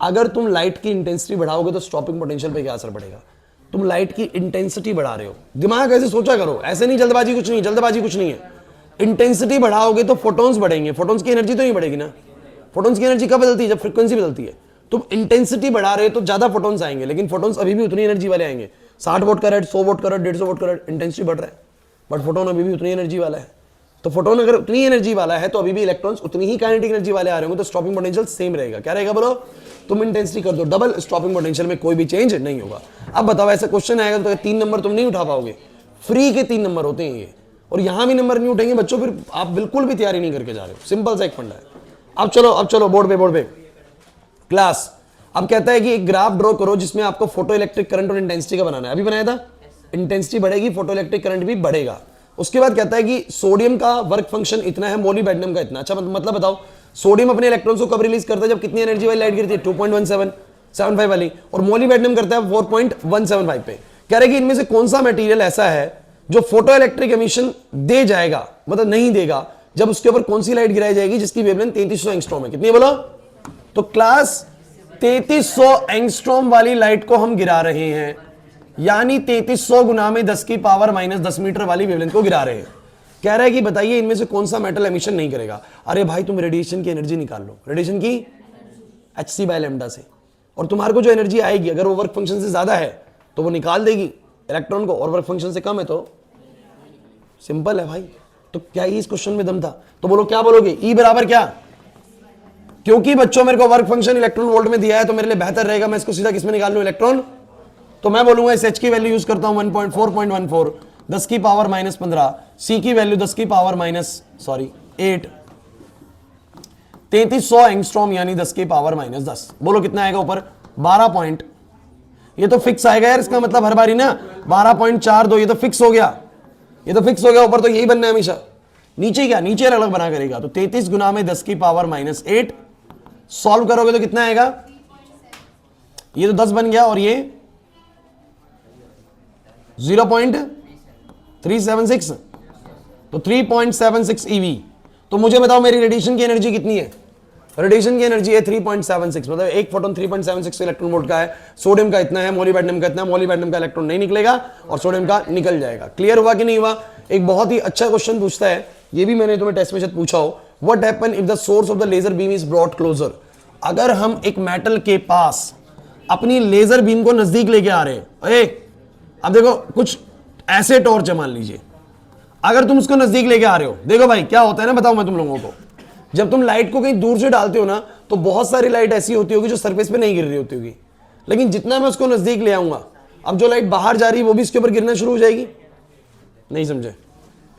[SPEAKER 1] अगर तुम लाइट की इंटेंसिटी बढ़ाओगे तो स्टॉपिंग पोटेंशियल पे क्या असर पड़ेगा। तुम लाइट की इंटेंसिटी बढ़ा रहे हो, दिमाग ऐसे सोचा करो, ऐसे नहीं जल्दबाजी कुछ नहीं है। इंटेंसिटी बढ़ाओगे तो फोटॉन्स बढ़ेंगे, फोटॉन्स की एनर्जी तो नहीं बढ़ेगी ना। फोटॉन्स की एनर्जी कब बदलती है, जब फ्रीक्वेंसी बदलती है। तुम इंटेंसिटी बढ़ा रहे हो तो ज्यादा फोटॉन्स आएंगे, लेकिन फोटॉन्स अभी भी उतनी एनर्जी वाले आएंगे। 60 वोट का रेड, 100 वोट का रेड, 150 वोट का रेड, इंटेंसिटी बढ़ रहा है, बट फोटोन अभी भी उतनी एनर्जी वाला है। तो फोटोन अगर उतनी एनर्जी वाला है तो अभी भी इलेक्ट्रॉन्स उतनी ही काइनेटिक एनर्जी वाले आ रहे होंगे, तो स्टॉपिंग पोटेंशियल सेम रहेगा। क्या रहेगा बोलो, तुम इंटेंसिटी कर दो डबल, स्टॉपिंग पोटेंशियल में कोई भी चेंज नहीं होगा। अब बताओ ऐसा क्वेश्चन आएगा तो 3 नंबर तुम नहीं उठा पाओगे, फ्री के 3 नंबर होते हैं ये, और यहां भी नंबर नहीं उठेंगे बच्चों, फिर आप बिल्कुल भी तैयारी नहीं करके जा रहे हो। सिंपल सा एक फंडा है। अब चलो बोर्ड पे क्लास। अब कहता है कि एक ग्राफ ड्रॉ करो जिसमें आपको फोटो इलेक्ट्रिक करंट और इंटेंसिटी का बनाना है। अभी बनाया था, इंटेंसिटी बढ़ेगी, फोटो इलेक्ट्रिक करंट भी बढ़ेगा। उसके बाद कहता है कि सोडियम का वर्क फंक्शन इतना है, मोलिब्डेनम का इतना। अच्छा मतलब बताओ, सोडियम अपने इलेक्ट्रॉन्स को कब रिलीज करता है? जब कितनी एनर्जी वाली लाइट गिरती है? 2.1775 वाली। और मोलिब्डेनम करता है 4.175 पे। कह रहे कि इनमें से कौन सा मटेरियल ऐसा है जो फोटो इलेक्ट्रिक एमिशन दे जाएगा, मतलब नहीं देगा, जब उसके ऊपर कौन सी लाइट गिराई जाएगी जिसकी वेवलेंथ 3300 एंगस्ट्रॉम है। कितनी बोलो? तो क्लास 3300 एंगस्ट्रॉम वाली लाइट को हम गिरा रहे हैं, यानी 3300 गुना में 10 की पावर -10 मीटर वाली वेवलेंथ को गिरा रहे हैं। कह रहा है कि बताइए इनमें से कौन सा मेटल एमिशन नहीं करेगा। अरे भाई तुम रेडिएशन की एनर्जी निकाल लो, रेडिएशन की hc/λ से, और तुम्हारे को जो एनर्जी आएगी अगर वो वर्क फंक्शन से ज्यादा है तो वो निकाल देगी इलेक्ट्रॉन को, और वर्क फंक्शन से कम है तो सिंपल है भाई। तो क्या ही इस क्वेश्चन में दम था? तो बोलो क्या बोलोगे? E बराबर क्या? क्योंकि बच्चों मेरे को वर्क फंक्शन इलेक्ट्रॉन वोल्ट में दिया है तो मेरे लिए बेहतर रहेगा मैं इसको सीधा किसमें निकाल लूं? इलेक्ट्रॉन। तो मैं बोलूंगा इस H की वैल्यू यूज करता हूं 1.4.14, 10 की पावर -15, C की वैल्यू 10 की पावर -8, 3300 एंगस्ट्रॉम यानी 10 की पावर -10। बोलो कितना आएगा ऊपर? 12 पॉइंट। ये तो फिक्स आएगा यार, इसका मतलब हर बारी ना 12.42, ये तो फिक्स हो गया, ये तो फिक्स हो गया। ऊपर तो यही बनना है हमेशा, नीचे क्या? नीचे अलग अलग बना करेगा। तो 33 गुना में 10 की पावर -8, सॉल्व करोगे तो कितना आएगा? ये तो 10 बन गया और ये 0.376, तो 3.76 EV। तो मुझे बताओ मेरी रेडिएशन की एनर्जी कितनी है? रेडिएशन की एनर्जी है 3.76, मतलब एक फोटोन 3.76 इलेक्ट्रॉन वोल्ट का है। सोडियम का इतना है, मोलिब्डेनम का इतना, मोलिब्डेनम का इलेक्ट्रॉन नहीं निकलेगा और सोडियम का निकल जाएगा। क्लियर हुआ कि नहीं हुआ? एक बहुत ही अच्छा क्वेश्चन पूछता है, ये भी मैंने तुम्हें टेस्ट में शायद पूछा हो। What happen if the source of the laser beam is brought closer? अगर हम एक मेटल के पास अपनी लेजर बीम को नजदीक लेके आ रहे हैं, अब देखो कुछ ऐसे टॉर्च है मान लीजिए, अगर तुम उसको नजदीक लेके आ रहे हो, देखो भाई क्या होता है ना, बताओ मैं तुम लोगों को, जब तुम लाइट को कहीं दूर से डालते हो ना तो बहुत सारी लाइट ऐसी होती होगी जो सरफेस पे नहीं गिर रही होती होगी, लेकिन जितना मैं उसको नजदीक ले आऊंगा, अब जो लाइट बाहर जा रही है वो भी इसके ऊपर गिरना शुरू हो जाएगी। नहीं समझे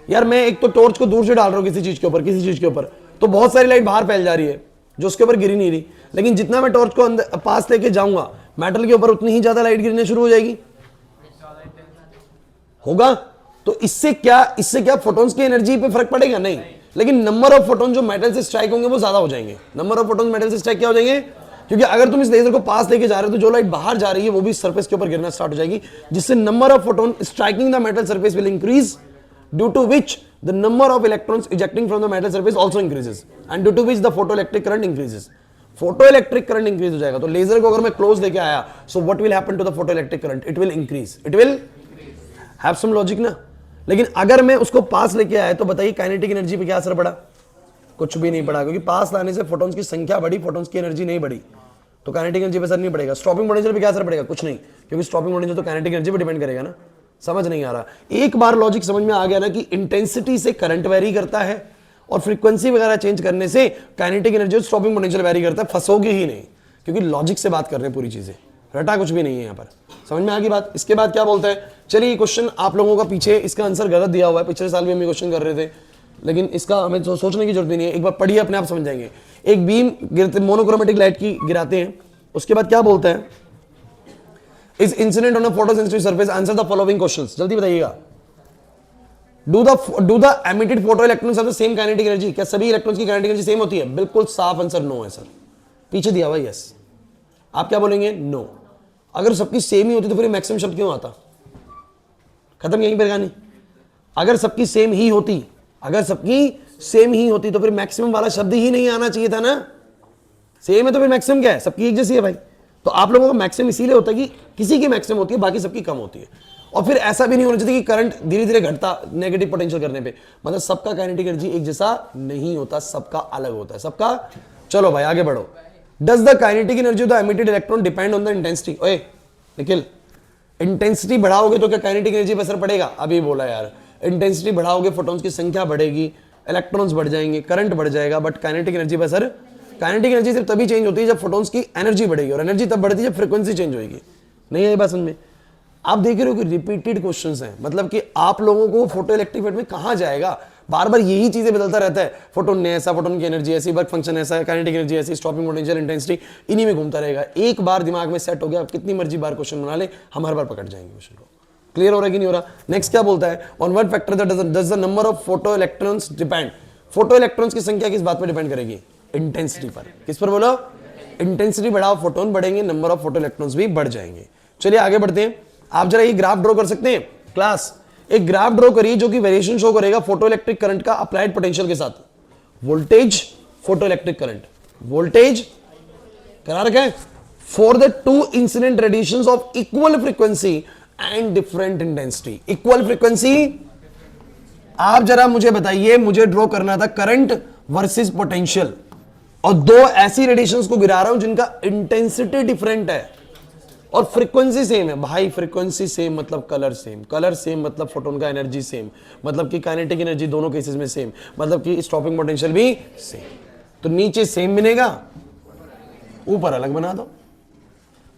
[SPEAKER 1] यार? मैं एक तो टॉर्च को दूर से डाल रहा हूं किसी चीज के ऊपर, किसी चीज के ऊपर, तो बहुत सारी लाइट बाहर फैल जा रही है जो उसके ऊपर गिरी नहीं रही, लेकिन जितना मैं टॉर्च को अंदर पास लेके जाऊंगा मेटल के ऊपर उतनी ही ज्यादा लाइट गिरने शुरू हो जाएगी, होगा। तो इससे क्या फोटॉन्स की एनर्जी पे फर्क पड़ेगा? नहीं, लेकिन नंबर ऑफ फोटॉन जो मेटल से स्ट्राइक होंगे वो ज्यादा हो जाएंगे। नंबर ऑफ फोटॉन मेटल से स्ट्राइक क्या हो जाएंगे? क्योंकि अगर तुम इस लेजर को पास लेके जा रहे हो तो जो लाइट बाहर जा रही है वो भी सरफेस के ऊपर गिरना स्टार्ट हो जाएगी, जिससे number of photon striking the metal surface will increase, due to which the number of electrons ejecting from the metal surface also increases and due to which the photoelectric current increases. Photoelectric current increase हो जाएगा। तो laser को अगर मैं close लेके आया, so what will happen to the photoelectric current? It will increase, it will have some logic ना। लेकिन अगर मैं उसको पास लेके आया तो बताइए काइनेटिक एनर्जी पे क्या असर पड़ा? कुछ भी नहीं पड़ा, क्योंकि पास लाने से फोटॉन्स की संख्या बढ़ी, फोटॉन्स की एनर्जी नहीं बढ़ी, तो काइनेटिक एनर्जी पे असर नहीं पड़ेगा। स्टॉपिंग पोटेंशियल पे क्या असर पड़ेगा? कुछ नहीं, क्योंकि स्टॉपिंग पोटेंशियल तो काइनेटिक एनर्जी पे डिपेंड करेगा ना। समझ नहीं आ रहा? एक बार लॉजिक समझ में आ गया ना कि इंटेंसिटी से करंट वेरी करता है और फ्रीक्वेंसी वगैरह चेंज करने से काइनेटिक एनर्जी और स्टॉपिंग पोटेंशियल वेरी करता है, फंसोगे ही नहीं, क्योंकि लॉजिक से बात कर रहे हैं पूरी चीजें, रटा कुछ भी नहीं है यहाँ पर। समझ में आ गई बात? इसके बाद क्या बोलता है? चलिए क्वेश्चन आप लोगों का पीछे इसका आंसर गलत दिया हुआ है, पिछले साल भी हम ये क्वेश्चन कर रहे थे, लेकिन इसका हमें सोचने की जरूरत नहीं है, एक बार पढ़िए अपने आप समझ जाएंगे। एक बीम गिरते मोनोक्रोमेटिक लाइट की गिराते हैं, उसके बाद क्या बोलता है? Is incident on a photosensitive surface, answer the following questions. जल्दी बताइएगा। Do the emitted photo electrons have the same kinetic energy? क्या सभी इलेक्ट्रॉन्स की काइनेटिक एनर्जी सेम होती है? बिल्कुल साफ आंसर नो है सर। पीछे दिया हुआ यस, आप क्या बोलेंगे? नो। अगर सबकी सेम ही होती तो फिर मैक्सिमम शब्द क्यों आता? खत्म यहीं पर कहानी। अगर सबकी सेम ही होती, अगर सबकी सेम ही होती तो फिर मैक्सिमम वाला शब्द ही नहीं आना चाहिए था ना। सेम है तो फिर मैक्सिमम क्या है? सबकी एक जैसी है भाई। तो आप लोगों का मैक्सिमम इसीलिए होता है कि किसी की मैक्सिमम होती है, बाकी सबकी कम होती है। और फिर ऐसा भी नहीं होना चाहिए कि करंट धीरे धीरे घटता नेगेटिव पोटेंशियल करने पे, मतलब सबका काइनेटिक एनर्जी एक जैसा नहीं होता, सबका अलग होता है, सबका। चलो भाई आगे बढ़ो। Does the kinetic energy of the emitted electron depend on the intensity? ओए निखिल, इंटेंसिटी बढ़ाओगे तो क्या काइनेटिक एनर्जी पर असर पड़ेगा? अभी बोला यार, इंटेंसिटी बढ़ाओगे फोटॉन्स की संख्या बढ़ेगी, इलेक्ट्रॉन्स बढ़ जाएंगे, करंट बढ़ जाएगा, बट काइनेटिक एनर्जी पर असर, काइनेटिक एनर्जी सिर्फ तभी चेंज होती है जब फोटॉन्स की एनर्जी बढ़ेगी, और एनर्जी तब बढ़ती है जब फ्रीक्वेंसी चेंज होगी। नहीं है ये बात समझ में? आप देख रहे हो कि रिपीटेड क्वेश्चंस हैं, मतलब कि आप लोगों को फोटो इलेक्ट्रिक फील्ड में कहां जाएगा, बार बार यही चीजें बदलता रहता है। फोटोन ने ऐसा, फोटोन की एनर्जी ऐसी, वर्क फंक्शन ऐसा, काइनेटिक एनर्जी ऐसी, स्टॉपिंग पोटेंशियल, इंटेंसिटी, इन्हीं में घूमता रहेगा। एक बार दिमाग में सेट हो गया, आप कितनी मर्जी बार क्वेश्चन बना ले, हम हर बार पकड़ जाएंगे क्वेश्चन को। क्लियर हो रहा है कि नहीं हो रहा? नेक्स्ट क्या बोलता है, on what factor does the number of photo electrons depend. Photo electrons की संख्या किस बात पर डिपेंड करेगी? इंटेंसिटी पर। किस पर बोलो? इंटेंसिटी बढ़ाओ, फोटोन बढ़ेंगे, नंबर ऑफ फोटो इलेक्ट्रॉन्स भी बढ़ जाएंगे। चलिए आगे बढ़ते हैं। आप जरा ये ग्राफ ड्रॉ कर सकते हैं क्लास? एक ग्राफ ड्रॉ करिए जो कि वेरिएशन शो करेगा फोटो इलेक्ट्रिक करंट का अप्लाइड पोटेंशियल के साथ। Voltage, photo electric current, voltage करा रखा है for the two incident radiations of equal frequency and different intensity. Equal frequency, आप जरा मुझे बताइए, मुझे ड्रॉ करना था करंट वर्सेस पोटेंशियल, और दो ऐसी रेडिएशंस को गिरा रहा हूं जिनका इंटेंसिटी डिफरेंट है और फ्रीक्वेंसी सेम है। भाई फ्रीक्वेंसी सेम मतलब कलर सेम, कलर सेम मतलब फोटोन का एनर्जी सेम, मतलब कि काइनेटिक एनर्जी दोनों केसेस में सेम, मतलब कि स्टॉपिंग पोटेंशियल भी सेम। तो नीचे सेम मिलेगा, ऊपर अलग बना दो।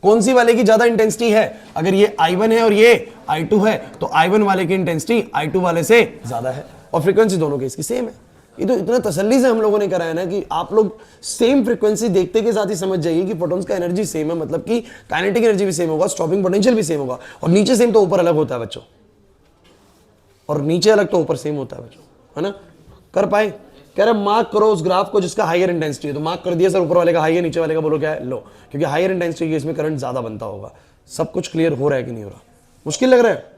[SPEAKER 1] कौन सी वाले की ज्यादा इंटेंसिटी है? अगर ये I1 है और ये I2 है तो I1 वाले की इंटेंसिटी I2 वाले से ज्यादा है, और फ्रीक्वेंसी दोनों की इसकी सेम है। ये तो इतना तसल्ली से हम लोगों ने कराया ना कि आप लोग सेम फ्रीक्वेंसी देखते के साथ ही समझ जाइए कि फोटॉन्स का एनर्जी सेम है, मतलब कि काइनेटिक एनर्जी भी सेम होगा, स्टॉपिंग पोटेंशियल भी सेम होगा। और नीचे सेम तो ऊपर अलग होता है बच्चों, और नीचे अलग तो ऊपर सेम होता है बच्चों, है ना? कर पाए? कह रहे मार्क करो उस ग्राफ को जिसका हायर इंटेंसिटी है। तो मार्क कर दिया सर, ऊपर वाले का हाई है, नीचे वाले का बोलो क्या है? लो, क्योंकि हायर इंटेंसिटी के इसमें करंट ज्यादा बनता होगा। सब कुछ क्लियर हो रहा है कि नहीं हो रहा? मुश्किल लग रहा है?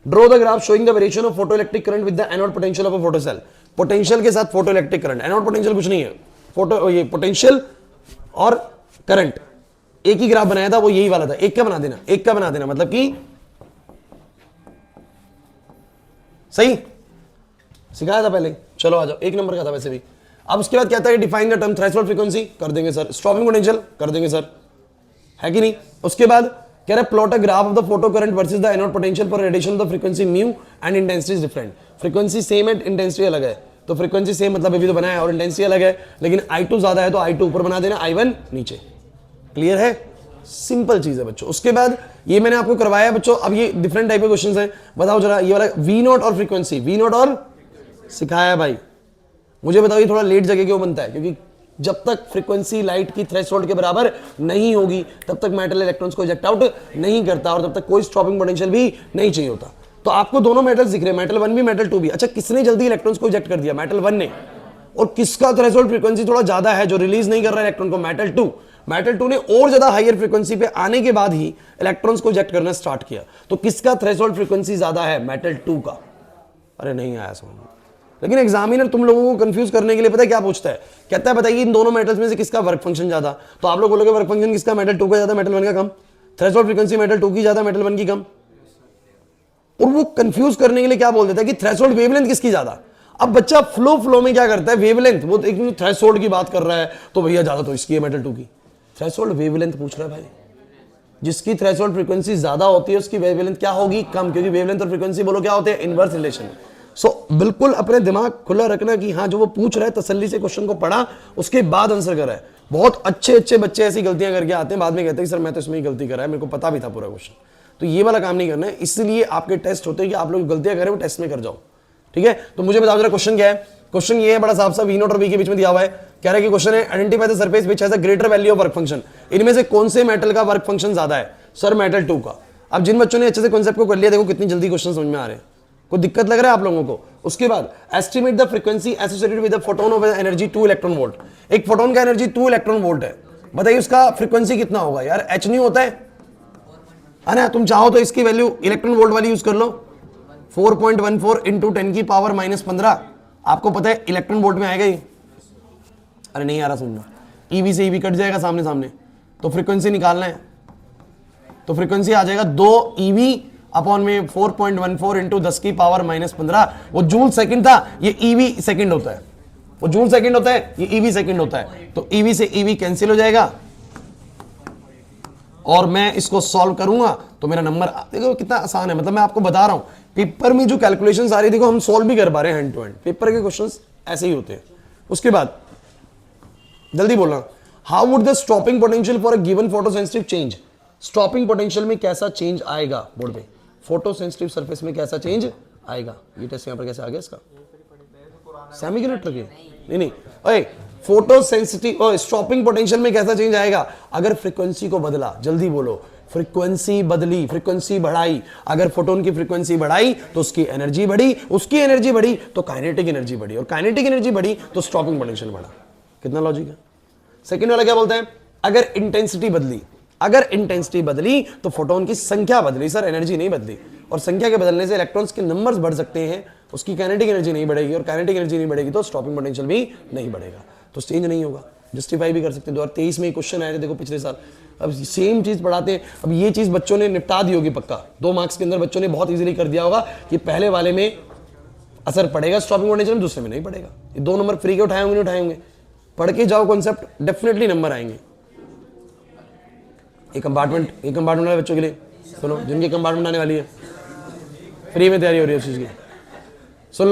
[SPEAKER 1] Draw the graph showing the variation of photo electric current with the anode potential of a photo cell. Potential के साथ photo electric current, anode potential कुछ नहीं है, फोटो ये पोटेंशियल और करंट एक ही ग्राफ बनाया था, वो यही वाला था। एक का बना देना, एक का बना देना, मतलब कि सही सिखाया था पहले। चलो आ जाओ, एक नंबर का था वैसे भी। अब उसके बाद कहता है define the term threshold frequency, कर देंगे सर। स्टॉपिंग पोटेंशियल कर देंगे सर, है कि नहीं? उसके बाद कह रहा है plot a graph of the photo current versus the anode potential for radiation of the frequency mu and intensity is different. Frequency same है, इंटेंसिटी अलग है। तो फ्रीक्वेंसी सेम मतलब अभी तो बनाया है, और इंटेंसिटी अलग है, लेकिन I2 ज्यादा है तो I2 ऊपर बना देना, I1 नीचे। क्लियर है? सिंपल चीज है बच्चों। उसके बाद ये मैंने आपको करवाया बच्चों। अब ये डिफरेंट टाइप के क्वेश्चंस हैं, बताओ जरा। ये वाला V0 और फ्रीक्वेंसी, V0 और सिखाया भाई। मुझे बताओ ये थोड़ा लेट जगह क्यों बनता है? क्योंकि जब तक फ्रीक्वेंसी लाइट की थ्रेशोल्ड के बराबर नहीं होगी तब तक मेटल इलेक्ट्रॉन्स को इजेक्ट आउट नहीं करता, और तब तक कोई स्टॉपिंग पोटेंशियल भी नहीं चाहिए होता। तो आपको दोनों मेटल्स दिख रहे हैं, मेटल 1 भी मेटल 2 भी। अच्छा, किसने जल्दी इलेक्ट्रॉन्स को इजेक्ट कर दिया? मेटल 1 ने। और किसका थ्रेशोल्ड फ्रीक्वेंसी थोड़ा ज्यादा है जो रिलीज नहीं कर रहा है इलेक्ट्रॉन को? मेटल 2। मेटल 2 ने और ज्यादा हायर फ्रीक्वेंसी पे आने के बाद ही इलेक्ट्रॉन्स को इजेक्ट करना स्टार्ट किया। तो किसका थ्रेशोल्ड फ्रीक्वेंसी ज्यादा है? मेटल 2 का। अरे नहीं आया समझ में। लेकिन एग्जामिनर तुम लोगों को कंफ्यूज करने के लिए पता है क्या पूछता है? कहता है बताइए इन दोनों मेटल्स में से किसका वर्क फंक्शन ज्यादा? तो आप लोग बोलोगे वर्क फंक्शन किसका? मेटल 2 का ज्यादा, मेटल 1 का कम। थ्रेशोल्ड फ्रीक्वेंसी मेटल 2 की ज्यादा, मेटल 1 की कम। और वो कंफ्यूज करने के लिए क्या बोल देता है कि थ्रेशोल्ड वेवलेंथ किसकी ज्यादा? अब बच्चा फ्लो में क्या करता है? वेवलेंथ, वो एक थ्रेशोल्ड की बात कर रहा है तो भैया ज्यादा तो इसकी है मेटल 2 की। थ्रेशोल्ड वेवलेंथ पूछ रहा है भाई। जिसकी थ्रेशोल्ड फ्रीक्वेंसी ज्यादा होती है उसकी वेवलेंथ क्या होगी? कम, क्योंकि वेवलेंथ और फ्रीक्वेंसी बोलो क्या होते हैं? Inverse relation. सो बिल्कुल अपने दिमाग खुला रखना कि हाँ जो वो पूछ रहा है तसल्ली से क्वेश्चन को पढ़ा, उसके बाद आंसर करा है। बहुत अच्छे बच्चे ऐसी गलतियां करके आते हैं, बाद में कहते हैं सर मैं तो इसमें ही गलती करा है, मेरे को पता भी था पूरा क्वेश्चन। तो ये वाला काम नहीं करना है। इसलिए आपके टेस्ट होते हैं कि आप लोग गलतियां करें वो टेस्ट में कर जाओ, ठीक है? तो मुझे बताओ जरा क्वेश्चन क्या है? क्वेश्चन ये है बड़ा साफ सा, V0 और V के बीच में दिया हुआ है। कह रहा है कि क्वेश्चन है identify the surface which has a greater value of work function. इनमें से कौन से मेटल का वर्क फंक्शन ज्यादा है? सर मेटल 2 का। अब जिन बच्चों ने अच्छे से कॉन्सेप्ट को कर लिया, देखो कितनी जल्दी क्वेश्चन समझ में आ रहे हैं। कोई दिक्कत लग रहा है आप लोगों को? उसके बाद estimate the frequency associated with the photon of energy 2 electron volt. एक फोटोन का एनर्जी 2 इलेक्ट्रॉन वोल्ट है, बताइए उसका फ्रीक्वेंसी कितना होगा? यार h नहीं होता है ना? तुम चाहो तो इसकी वैल्यू इलेक्ट्रॉन वोल्ट वाली यूज कर लो, 4.14 इंटू 10 की पावर -15। आपको पता है इलेक्ट्रॉन वोल्ट में आएगा ये? अरे नहीं आ रहा समझना। ईवी से ईवी कट जाएगा सामने सामने, तो फ्रीक्वेंसी निकालना है। तो फ्रीक्वेंसी आ जाएगा 2 ईवी अपॉन में 4.14 इंटू 10 की पावर -15। वो जूल सेकंड था, ये ईवी सेकंड होता है। वो जूल सेकंड होता है, ये ईवी सेकंड होता है। तो ईवी से ईवी कैंसिल हो जाएगा, और मैं इसको सॉल्व करूंगा तो मेरा नंबर देखो कितना आसान है। मतलब मैं आपको बता रहा हूं पेपर में जो कैलकुलेशंस आ रही देखो हम सॉल्व भी कर पा रहे हैं हैंड टू हैंड। पेपर के क्वेश्चंस ऐसे ही होते हैं। उसके बाद जल्दी बोलना, how would the stopping potential for a given photo sensitive change? Stopping potential में कैसा चेंज आएगा बोर्ड पे, फोटो सेंसिटिव सरफेस में कैसा चेंज आएगा, ये टेस्ट यहां पर कैसे आ गया इसका, सेमीकंडक्टर के नहीं ओए, फोटो सेंसिटिव स्टॉपिंग पोटेंशियल में कैसा चेंज आएगा, अगर फ्रीक्वेंसी को बदला, जल्दी बोलो, फ्रीक्वेंसी बदली, फ्रीक्वेंसी बढ़ाई, अगर फोटोन की फ्रीक्वेंसी बढ़ाई तो उसकी एनर्जी बढ़ी, उसकी एनर्जी बढ़ी तो काइनेटिक एनर्जी बढ़ी, और काइनेटिक एनर्जी बढ़ी तो स्टॉपिंग पोटेंशियल बढ़ा। कितना लॉजिक है। सेकंड वाला क्या बोलते हैं, अगर इंटेंसिटी बदली, अगर इंटेंसिटी बदली तो फोटोन की संख्या बदली, सर एनर्जी नहीं बदली, और संख्या के बदलने से इलेक्ट्रॉन्स के नंबर्स बढ़ सकते हैं, उसकी काइनेटिक एनर्जी नहीं बढ़ेगी, और काइनेटिक एनर्जी नहीं बढ़ेगी तो स्टॉपिंग पोटेंशियल भी नहीं बढ़ेगा, तो चेंज नहीं होगा। जस्टिफाई भी कर सकते हैं। 2023 में क्वेश्चन आए थे देखो पिछले साल, अब सेम चीज पढ़ाते हैं। अब ये चीज बच्चों ने निपटा दी होगी पक्का, 2 मार्क्स के अंदर बच्चों ने बहुत इजीली कर दिया होगा कि पहले वाले में असर पड़ेगा स्टॉपिंग पोटेंशियल में, दूसरे में नहीं पड़ेगा। ये 2 नंबर फ्री के उठाए होंगे नहीं उठाए होंगे, पढ़ के जाओ कॉन्सेप्ट, डेफिनेटली नंबर आएंगे। एक कंपार्टमेंट वाले बच्चों के लिए सुनो, जिनकी कंपार्टमेंट आने वाली है, फ्री में तैयारी हो रही है उस चीज की, सुन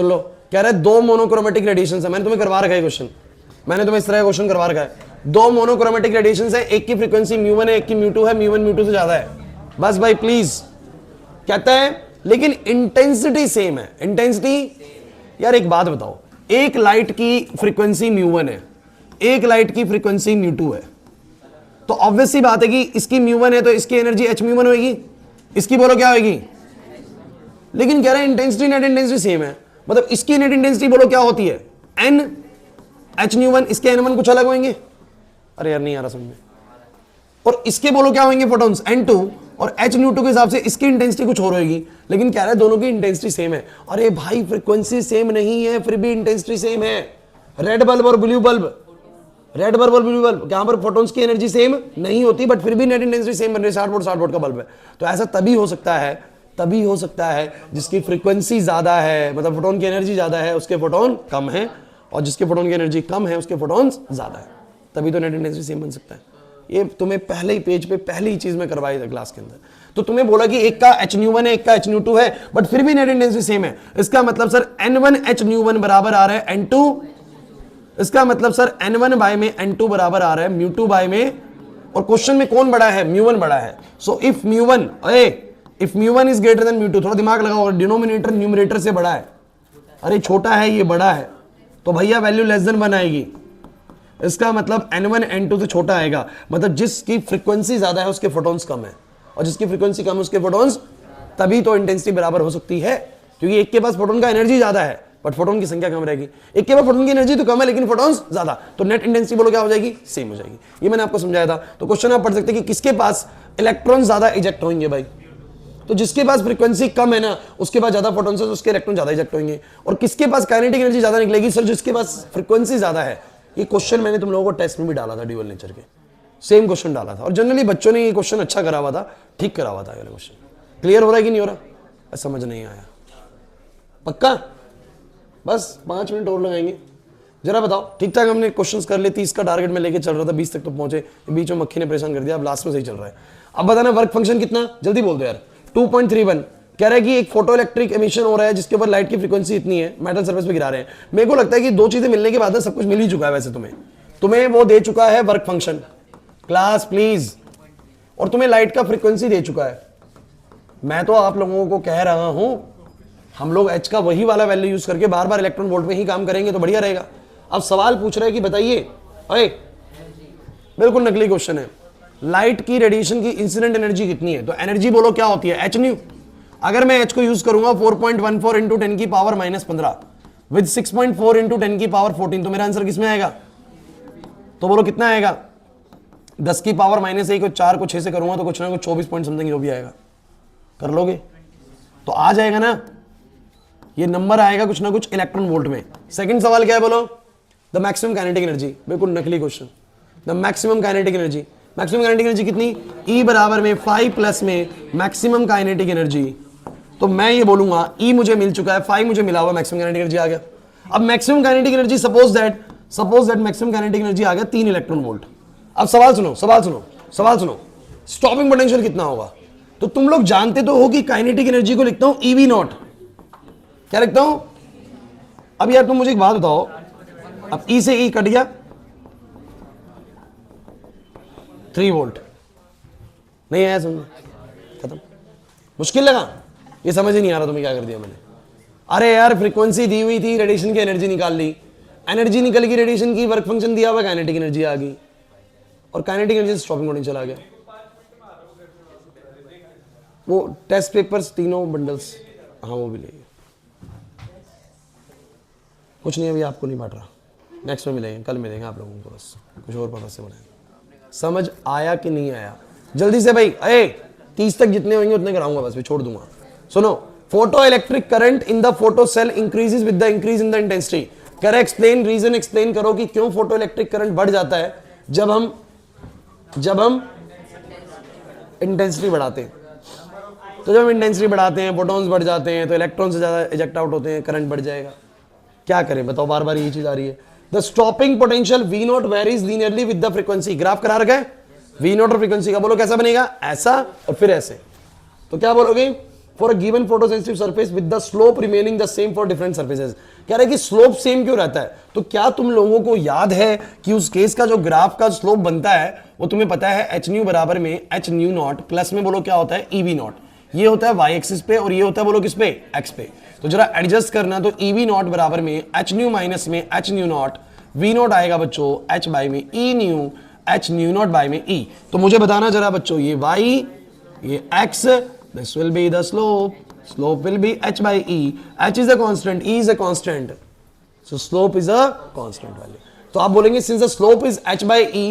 [SPEAKER 1] लो, कह रहे 2 मोनोक्रोमेटिक रेडिएशन है। मैंने तुम्हें करवा रखा है क्वेश्चन, मैंने तुम्हें इस तरह का क्वेश्चन करवा रखा है। 2 मोनोक्रोमेटिक रेडिएशन है, एक की फ्रीक्वेंसी μ1 है, एक की μ2 है, μ1 μ2 से ज्यादा है, बस भाई प्लीज। कहता है लेकिन इंटेंसिटी सेम है। इंटेंसिटी यार एक बात बताओ, एक लाइट की फ्रीक्वेंसी μ1 है, एक लाइट की फ्रीक्वेंसी μ2 है, तो ऑब्वियस सी बात है कि इसकी μ1 है तो इसकी एनर्जी hμ1 होगी, इसकी बोलो क्या होगी, लेकिन कह रहे हैं इंटेंसिटी नेट इंटेंसिटी सेम है, मतलब इसकी नेट इंटेंसिटी बोलो क्या होती है n hν1, इसके n1 कुछ अलग होंगे, अरे यार नहीं आ रहा समझ में, और इसके बोलो क्या होंगे फोटॉन्स n2, और hν2 के हिसाब से इसकी इंटेंसिटी कुछ और होगी, लेकिन कह रहा है दोनों की इंटेंसिटी सेम है। अरे भाई फ्रीक्वेंसी सेम नहीं है फिर भी इंटेंसिटी सेम है। रेड बल्ब और ब्लू बल्ब, रेड बल्ब और ब्लू बल्ब, यहां पर फोटॉन्स की एनर्जी सेम नहीं होती बट फिर भी नेट इंटेंसिटी सेम बन रही है। 60 वोल्ट का बल्ब है, तो ऐसा तभी हो सकता है जिसकी फ्रीक्वेंसी ज्यादा है, मतलब फोटोन की एनर्जी ज्यादा है उसके फोटोन कम है, और जिसके फोटोन की एनर्जी कम है उसके फोटॉन्स ज्यादा है, तभी तो नेट इंटेंसिटी सेम बन सकता है। ये तुम्हें पहले ही पेज पे पहली ही चीज में करवाई था क्लास के अंदर। तो तुम्हें बोला कि एक का hν1 है एक का hν2 है बट फिर भी नेट इंटेंसिटी सेम है, इसका मतलब सर n1 hν1 बराबर आ रहा है n2, इसका मतलब सर n1 बाय में n2 बराबर आ रहा है μ2 बाय में, और क्वेश्चन में कौन बड़ा है, μ1 बड़ा है। So if μ1 is greater than μ2, थोड़ा दिमाग लगाओ, डिनोमिनेटर न्यूमरेटर से बड़ा है, अरे छोटा है ये बड़ा है, तो भैया वैल्यू लेस देन 1 आएगी, इसका मतलब n1 n2 से छोटा आएगा, मतलब जिसकी फ्रीक्वेंसी ज्यादा है उसके फोटॉन्स कम है, और जिसकी फ्रीक्वेंसी कम है उसके फोटॉन्स, तभी तो इंटेंसिटी बराबर हो सकती है, क्योंकि एक के पास फोटोन का एनर्जी ज्यादा है बट फोटोन की संख्या कम रहेगी, एक के पास फोटोन की एनर्जी तो कम है लेकिन फोटॉन्स ज्यादा, तो नेट इंटेंसिटी बोलो क्या हो जाएगी, सेम हो जाएगी। ये मैंने आपको समझाया था। तो क्वेश्चन आप पढ़ सकते हैं कि किसके पास इलेक्ट्रॉन ज्यादा इजेक्ट होंगे भाई, तो जिसके पास फ्रीक्वेंसी कम है ना उसके पास ज्यादा फोटॉन्स है, उसके इलेक्ट्रॉन ज्यादा इजेक्ट होंगे, और किसके पास काइनेटिक एनर्जी ज्यादा निकलेगी, सर जिसके पास फ्रीक्वेंसी ज्यादा है। ये क्वेश्चन मैंने तुम लोगों को टेस्ट में भी डाला था, ड्यूअल नेचर के सेम क्वेश्चन डाला था, और जनरली बच्चों ने ये क्वेश्चन अच्छा करा हुआ था, ठीक करा हुआ था। ये क्वेश्चन क्लियर हो रहा है कि नहीं हो रहा, समझ नहीं आया पक्का, बस 5 मिनट और लगाएंगे। जरा बताओ ठीक ठाक हमने क्वेश्चंस कर लिए, 30 का टारगेट में लेके चल रहा था, 20 तक तो पहुंचे, बीच में मक्खी ने परेशान कर दिया, अब लास्ट में सही चल रहा है। अब बताना वर्क फंक्शन कितना, जल्दी बोल दो यार। 2.31 कह रहा है कि एक फोटो इलेक्ट्रिक एमिशन हो रहा है जिसके ऊपर लाइट की फ्रीक्वेंसी इतनी है, मेटल सरफेस पे गिरा रहे हैं। मेरे को लगता है कि 2 चीजें मिलने के बाद सब कुछ मिल ही चुका है, वैसे तुम्हें वो दे चुका है वर्क फंक्शन, क्लास प्लीज, और तुम्हें लाइट का फ्रीक्वेंसी दे चुका है। मैं तो आप लोगों को कह रहा हूं हम लोग एच का वही वाला वैल्यू यूज करके बार बार इलेक्ट्रॉन वोल्ट में ही काम करेंगे तो बढ़िया रहेगा। अब सवाल पूछ रहा है कि बताइए, अरे बिल्कुल नकली क्वेश्चन है, लाइट की रेडिएशन की इंसिडेंट एनर्जी कितनी है, तो एनर्जी बोलो क्या होती है, एच न्यू। अगर मैं एच को यूज करूंगा 4.14 इंटू 10 की पावर -15 विद 6.4 इंटू 10 की पावर 14, तो मेरा आंसर किसमें आएगा, तो बोलो कितना आएगा, 10 की पावर -1 को 4 को 6 से करूंगा तो कुछ ना कुछ 24 पॉइंट समथिंग जो भी आएगा, कर लोगे तो आ जाएगा ना, ये नंबर आएगा कुछ ना कुछ इलेक्ट्रॉन वोल्ट में। सेकंड सवाल क्या है बोलो, द मैक्सिमम काइनेटिक एनर्जी, बिल्कुल नकली question, the maximum kinetic energy, maximum kinetic energy कितनी, E बराबर में 5 प्लस में मैक्सिमम काइनेटिक एनर्जी, तो मैं ये बोलूंगा E मुझे मिल चुका है, 5 मुझे मिला हुआ, मैक्सिमम काइनेटिक एनर्जी आ गया। अब maximum kinetic energy suppose that maximum kinetic energy आ गया 3 इलेक्ट्रॉन वोल्ट। अब सवाल सुनो, स्टॉपिंग पोटेंशियल कितना होगा, तो तुम लोग जानते तो हो कि काइनेटिक एनर्जी को लिखता हूं EV0, क्या लिखता हूं। अब यार तुम मुझे एक बात बताओ, अब E से E कट गया 3 वोल्ट, नहीं आया समझ, खत्म। मुश्किल लगा, ये समझ ही नहीं आ रहा तुम्हें क्या कर दिया मैंने। अरे यार फ्रीक्वेंसी दी हुई थी, रेडिएशन की एनर्जी निकाल ली, एनर्जी निकल गई, रेडिएशन की वर्क फंक्शन दिया हुआ, काइनेटिक एनर्जी आ गई, और काइनेटिक एनर्जी से स्टॉपिंग पोटेंशियल आ गया। वो टेस्ट पेपर्स तीनों बंडल्स, हाँ वो भी लेंगे, कुछ नहीं अभी आपको नहीं बांट रहा, नेक्स्ट में मिलेंगे, कल मिलेंगे आप लोगों को, बस कुछ और पर्पस से बनाएंगे। समझ आया कि नहीं आया? जल्दी से भाई, 30 तक जितने होंगे उतने कराऊंगा, बस भी छोड़ दूंगा। सुनो, photo electric current in the photo cell increases with the increase in the intensity. करे एक्सप्लेन, रीजन एक्सप्लेन करो कि क्यों फोटो इलेक्ट्रिक करंट बढ़ जाता है जब हम इंटेंसिटी बढ़ाते हैं। तो जब हम इंटेंसिटी बढ़ाते हैं, फोटॉन्स बढ़ जाते हैं, तो इलेक्ट्रॉन से ज्यादा इजेक्ट आउट होते हैं, करंट बढ़ जाएगा। क्या करें बताओ, बार बार ये चीज आ रही है। The stopping potential v not varies linearly with the frequency. Graph करा रखा है वी नॉट और फ्रीक्वेंसी का, बोलो कैसा बनेगा, ऐसा और फिर ऐसे। तो क्या बोलोगे, for a given photosensitive surface with the slope remaining the same for different surfaces. कह रहे कि स्लोप सेम क्यों रहता है? तो क्या तुम लोगों को याद है कि उस केस का जो ग्राफ का स्लोप बनता है वो तुम्हें पता है एच न्यू बराबर में एच न्यू नॉट प्लस में बोलो क्या होता है, ईवी नॉट। ये होता है वाई एक्सिस पे और ये होता है बोलो किस पे, एक्स पे। तो जरा एडजस्ट करना, तो ईवी नॉट बराबर में एच न्यू माइनस में h nu not, we naught आएगा बच्चों एच बाई में e nu, h nu naught by में ई। तो मुझे बताना जरा बच्चों, ये वाई ये x, this will be the slope, slope will be h by e, h is a constant, e is a constant, so slope is a constant value. तो आप बोलेंगे since the slope is h by e,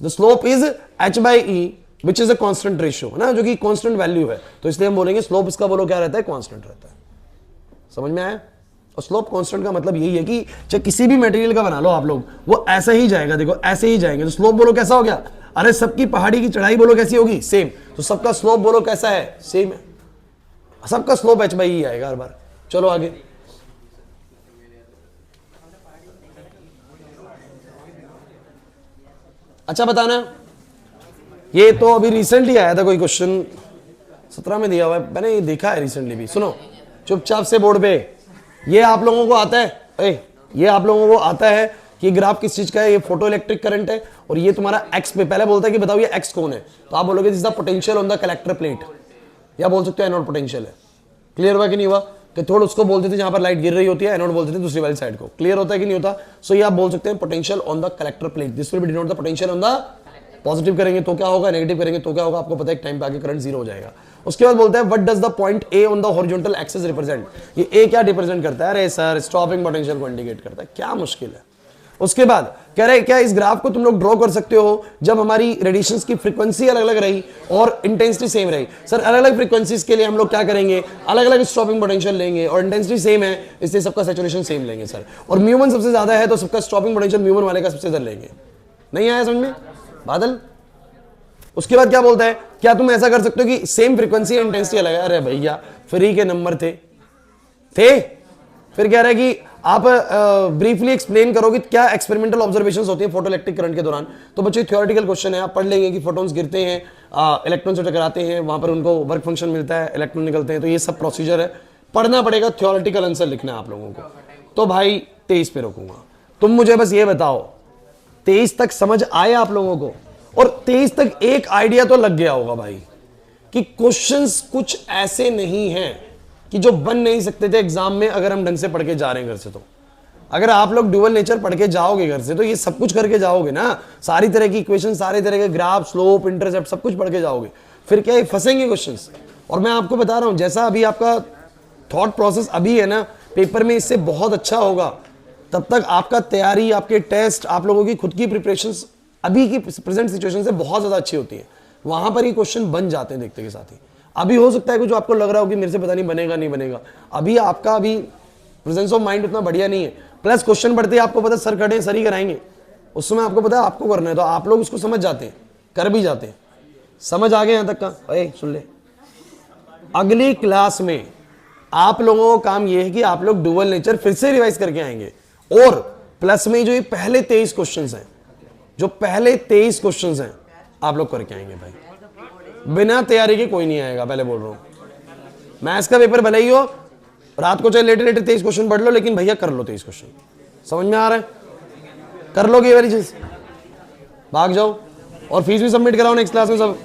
[SPEAKER 1] the slope is h by e which is a constant ratio, है ना, जो कि constant value है, तो इसलिए हम बोलेंगे slope इसका बोलो क्या रहता है, constant रहता है। समझ में आया? और स्लोप कांस्टेंट का मतलब यही है कि चाहे किसी भी मटेरियल का बना लो आप लोग, वो ऐसा ही जाएगा, देखो ऐसे ही जाएंगे। तो स्लोप बोलो कैसा हो गया, अरे सबकी पहाड़ी की चढ़ाई बोलो कैसी होगी, सेम, तो सबका स्लोप बोलो कैसा है, सेम है, सबका स्लोप एच बाई ई आएगा हर बार। चलो आगे, अच्छा बताना, ये तो अभी रिसेंटली आया था कोई क्वेश्चन 17 में दिया हुआ है, मैंने ये देखा है रिसेंटली भी। सुनो चुपचाप से बोर्ड पे, ये आप लोगों को आता है, ये आप लोगों को आता है कि ग्राफ किस चीज का है, ये फोटो इलेक्ट्रिक करंट है, और ये तुम्हारा एक्स पे पहले बोलता है कि बताओ ये एक्स कौन है, तो आप बोलोगे this the potential on the collector plate, या बोल सकते हो एनोड पोटेंशियल है। क्लियर हुआ कि नहीं हुआ? कि थोड़ा उसको बोलते थे जहां पर लाइट गिर रही होती है, एनोड बोलते थे दूसरी वाली साइड को। क्लियर होता है कि नहीं होता? सो ये आप बोल सकते हैं potential on the collector plate, this will be denote the potential on the, positive करेंगे तो क्या होगा, नेगेटिव करेंगे तो क्या होगा, आपको पता है एक टाइम पे आगे करंट जीरो हो जाएगा। उसके बाद बोलता है what does the point A on the horizontal axis represent, ये ए क्या रिप्रेजेंट करता है, अरे सर स्टॉपिंग पोटेंशियल को इंडिकेट करता है, क्या मुश्किल है। उसके बाद कह रहे क्या इस ग्राफ को तुम लोग ड्रॉ कर सकते हो जब हमारी रेडिएशंस की फ्रीक्वेंसी अलग अलग रही और इंटेंसिटी सेम रही। सर अलग अलग फ्रीक्वेंसीज के लिए हम लोग क्या करेंगे, अलग अलग स्टॉपिंग पोटेंशियल लेंगे, और इंटेंसिटी सेम है इसलिए सबका सैचुरेशन सेम लेंगे सर, और म्यू1 सबसे ज्यादा है तो सबका स्टॉपिंग पोटेंशियल म्यू1 वाले का सबसे ज्यादा लेंगे। नहीं आया समझ में बादल? उसके बाद क्या बोलता है, क्या तुम ऐसा कर सकते हो कि सेम फ्रीक्वेंसी इंटेंसिटी अलग है? अरे भैया फ्री के नंबर थे। फिर कह रहा है कि आप ब्रीफली एक्सप्लेन करो कि क्या एक्सपेरिमेंटल ऑब्जर्वेशंस होती हैं फोटो इलेक्ट्रिक करंट के दौरान। तो बच्चे थ्योरेटिकल क्वेश्चन है, आप पढ़ लेंगे कि फोटॉन्स गिरते हैं, इलेक्ट्रॉन से टकराते हैं, वहां पर उनको वर्क फंक्शन मिलता है, इलेक्ट्रॉन निकलते हैं, तो ये सब प्रोसीजर है, पढ़ना पड़ेगा, थ्योरेटिकल आंसर लिखना है आप लोगों को। तो भाई 23 पे रोकूंगा, तुम मुझे बस ये बताओ 23 तक समझ आए आप लोगों को? और 23 तक एक आइडिया तो लग गया होगा भाई कि क्वेश्चंस कुछ ऐसे नहीं हैं कि जो बन नहीं सकते थे एग्जाम में अगर हम ढंग से पढ़ के जा रहे हैं घर से। तो अगर आप लोग ड्यूअल नेचर पढ़ के जाओगे घर से तो ये सब कुछ करके जाओगे ना, सारी तरह की इक्वेशन, सारे तरह के ग्राफ, स्लोप, इंटरसेप्ट सब कुछ पढ़ के जाओगे, फिर क्या ये फंसेंगे क्वेश्चंस। और मैं आपको बता रहा हूं जैसा अभी आपका थॉट प्रोसेस अभी है ना, पेपर में इससे बहुत अच्छा होगा। तब तक आपका तैयारी, आपके टेस्ट, आप लोगों की खुद की प्रिपरेशन अभी की प्रेजेंट सिचुएशन से बहुत ज्यादा अच्छी होती है, वहां पर ही क्वेश्चन बन जाते हैं देखते के साथ ही। अभी हो सकता है कि जो आपको लग रहा हो कि मेरे से पता नहीं बनेगा नहीं बनेगा, अभी आपका अभी प्रेजेंस ऑफ माइंड उतना बढ़िया नहीं है, प्लस क्वेश्चन पढ़ते ही आपको पता सर खड़े हैं सर ही कराएंगे, उस समय आपको पता है आपको करना है, तो आप लोग उसको समझ जाते हैं, कर भी जाते हैं। समझ आ गए यहां तक का? अरे सुन ले, अगली क्लास में आप लोगों का काम यह है कि आप लोग ड्यूअल नेचर फिर से रिवाइज करके आएंगे, और प्लस में जो ये पहले 23 क्वेश्चन हैं, जो पहले 23 क्वेश्चन हैं आप लोग करके आएंगे भाई। बिना तैयारी के कोई नहीं आएगा, पहले बोल रहा हूं। मैथ्स का पेपर भले ही हो, रात को चाहे लेटे लेटे 23 क्वेश्चन पढ़ लो, लेकिन भैया कर लो 23 क्वेश्चन। समझ में आ रहा है? कर लोगे ये वाली चीज, भाग जाओ, और फीस भी सबमिट कराओ नेक्स्ट क्लास में सब।